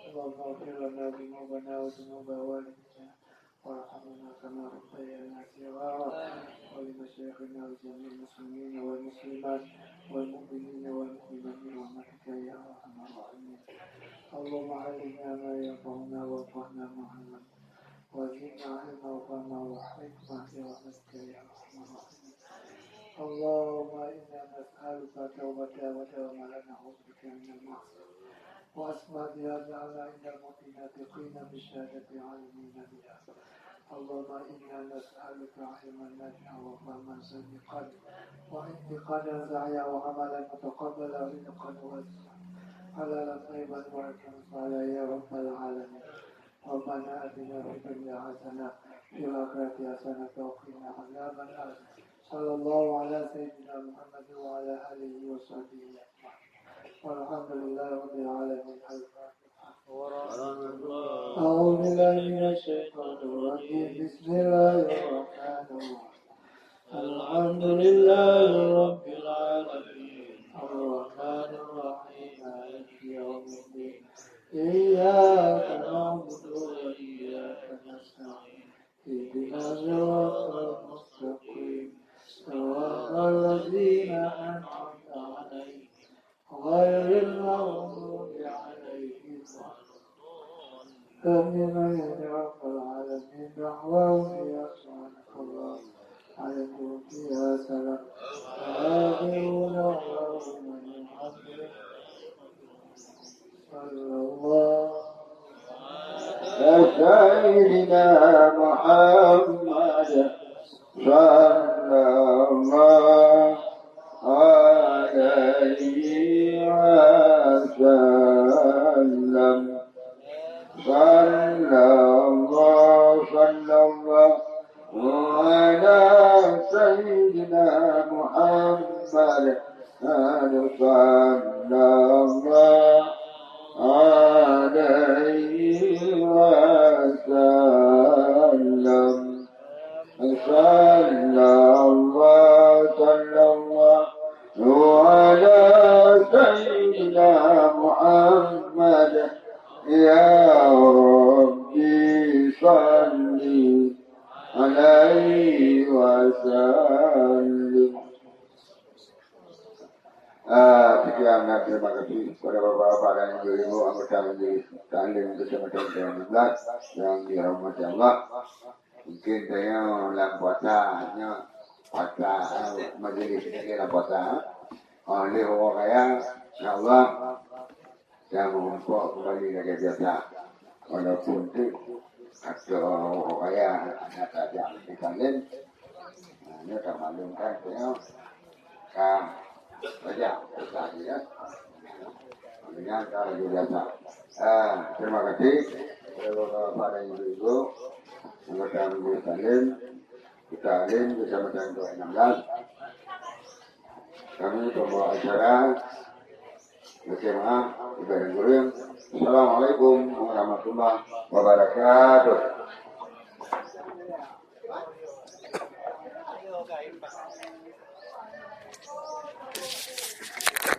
S2: Allahumma ighfir lana dhunubana wa dhunuba walidina وارحمنا كما ربيانا صغارا ولمشايخنا وجميع المسلمين والمسلمات والمؤمنين والمؤمنات برحمتك يا ارحم الراحمين. اللهم علمنا ما ينفعنا وانفعنا ما علمنا وزدنا علما وفهما وحكمة برحمتك يا ارحم الراحمين. اللهم انا نسالك توبة ودوما لا نعوذ بك من المعصية واسمع بها جعلنا عند الموت ناطقين بالشهادة عالمين بها. اللهم إنا نسألك علما نافعا وفهما صادقا وانتقادا سعيا وعملا متقبلا ورزقا واسعا حلالا طيبا مباركا صالحا يا رب العالمين. ربنا آتنا في الدنيا حسنة وفي الآخرة حسنة وقنا عذاب النار. صلى الله على سيدنا محمد وعلى آله وصحبه أجمعين. والحمد لله رب العالمين. أعوذ بالله من الشيطان الرجيم. بسم الله الرحمن الرحيم. الحمد لله رب العالمين الرحمن الرحيم مالك يوم الدين إياك نعبد وإياك نستعين اهدنا الصراط المستقيم صراط الذين أنعمت عليهم غير المغضوب عليهم آمين يا رب العالمين. دعواهم يا سبحانك الله عليكم فيها سلام آمين اللهم من حمدك صلى الله على سيدنا محمد
S1: sallallahu alaihi wasallam. Sallallahu ala sayyidina Muhammad. Sallallahu alaihi wasallam. Sallallahu ala sayyidina Muhammad. Ya Rabbi salli alaihi wasallam. Sekian dan terima kasih kepada bapak-bapak dan ibu-ibu anggota majelis taklim Kecamatan Jalan yang dirahmati Allah. Mungkin saya dalam puasa hanya puasa majelis ini dalam puasa oleh orang kaya, ya Allah, saya mengumpul kembali lagi biasa. Walaupun itu ada orang kaya ada saja di taklim, ini tak maklumkan saya kan. Baca, baca ya. Dengan cara biasa. Terima kasih kepada bapak dan ibu-ibu anggota majelis taklim Kecamatan Tua 16. Kami pembawa acara berjamaah ibadah guru. Assalamualaikum warahmatullahi wabarakatuh.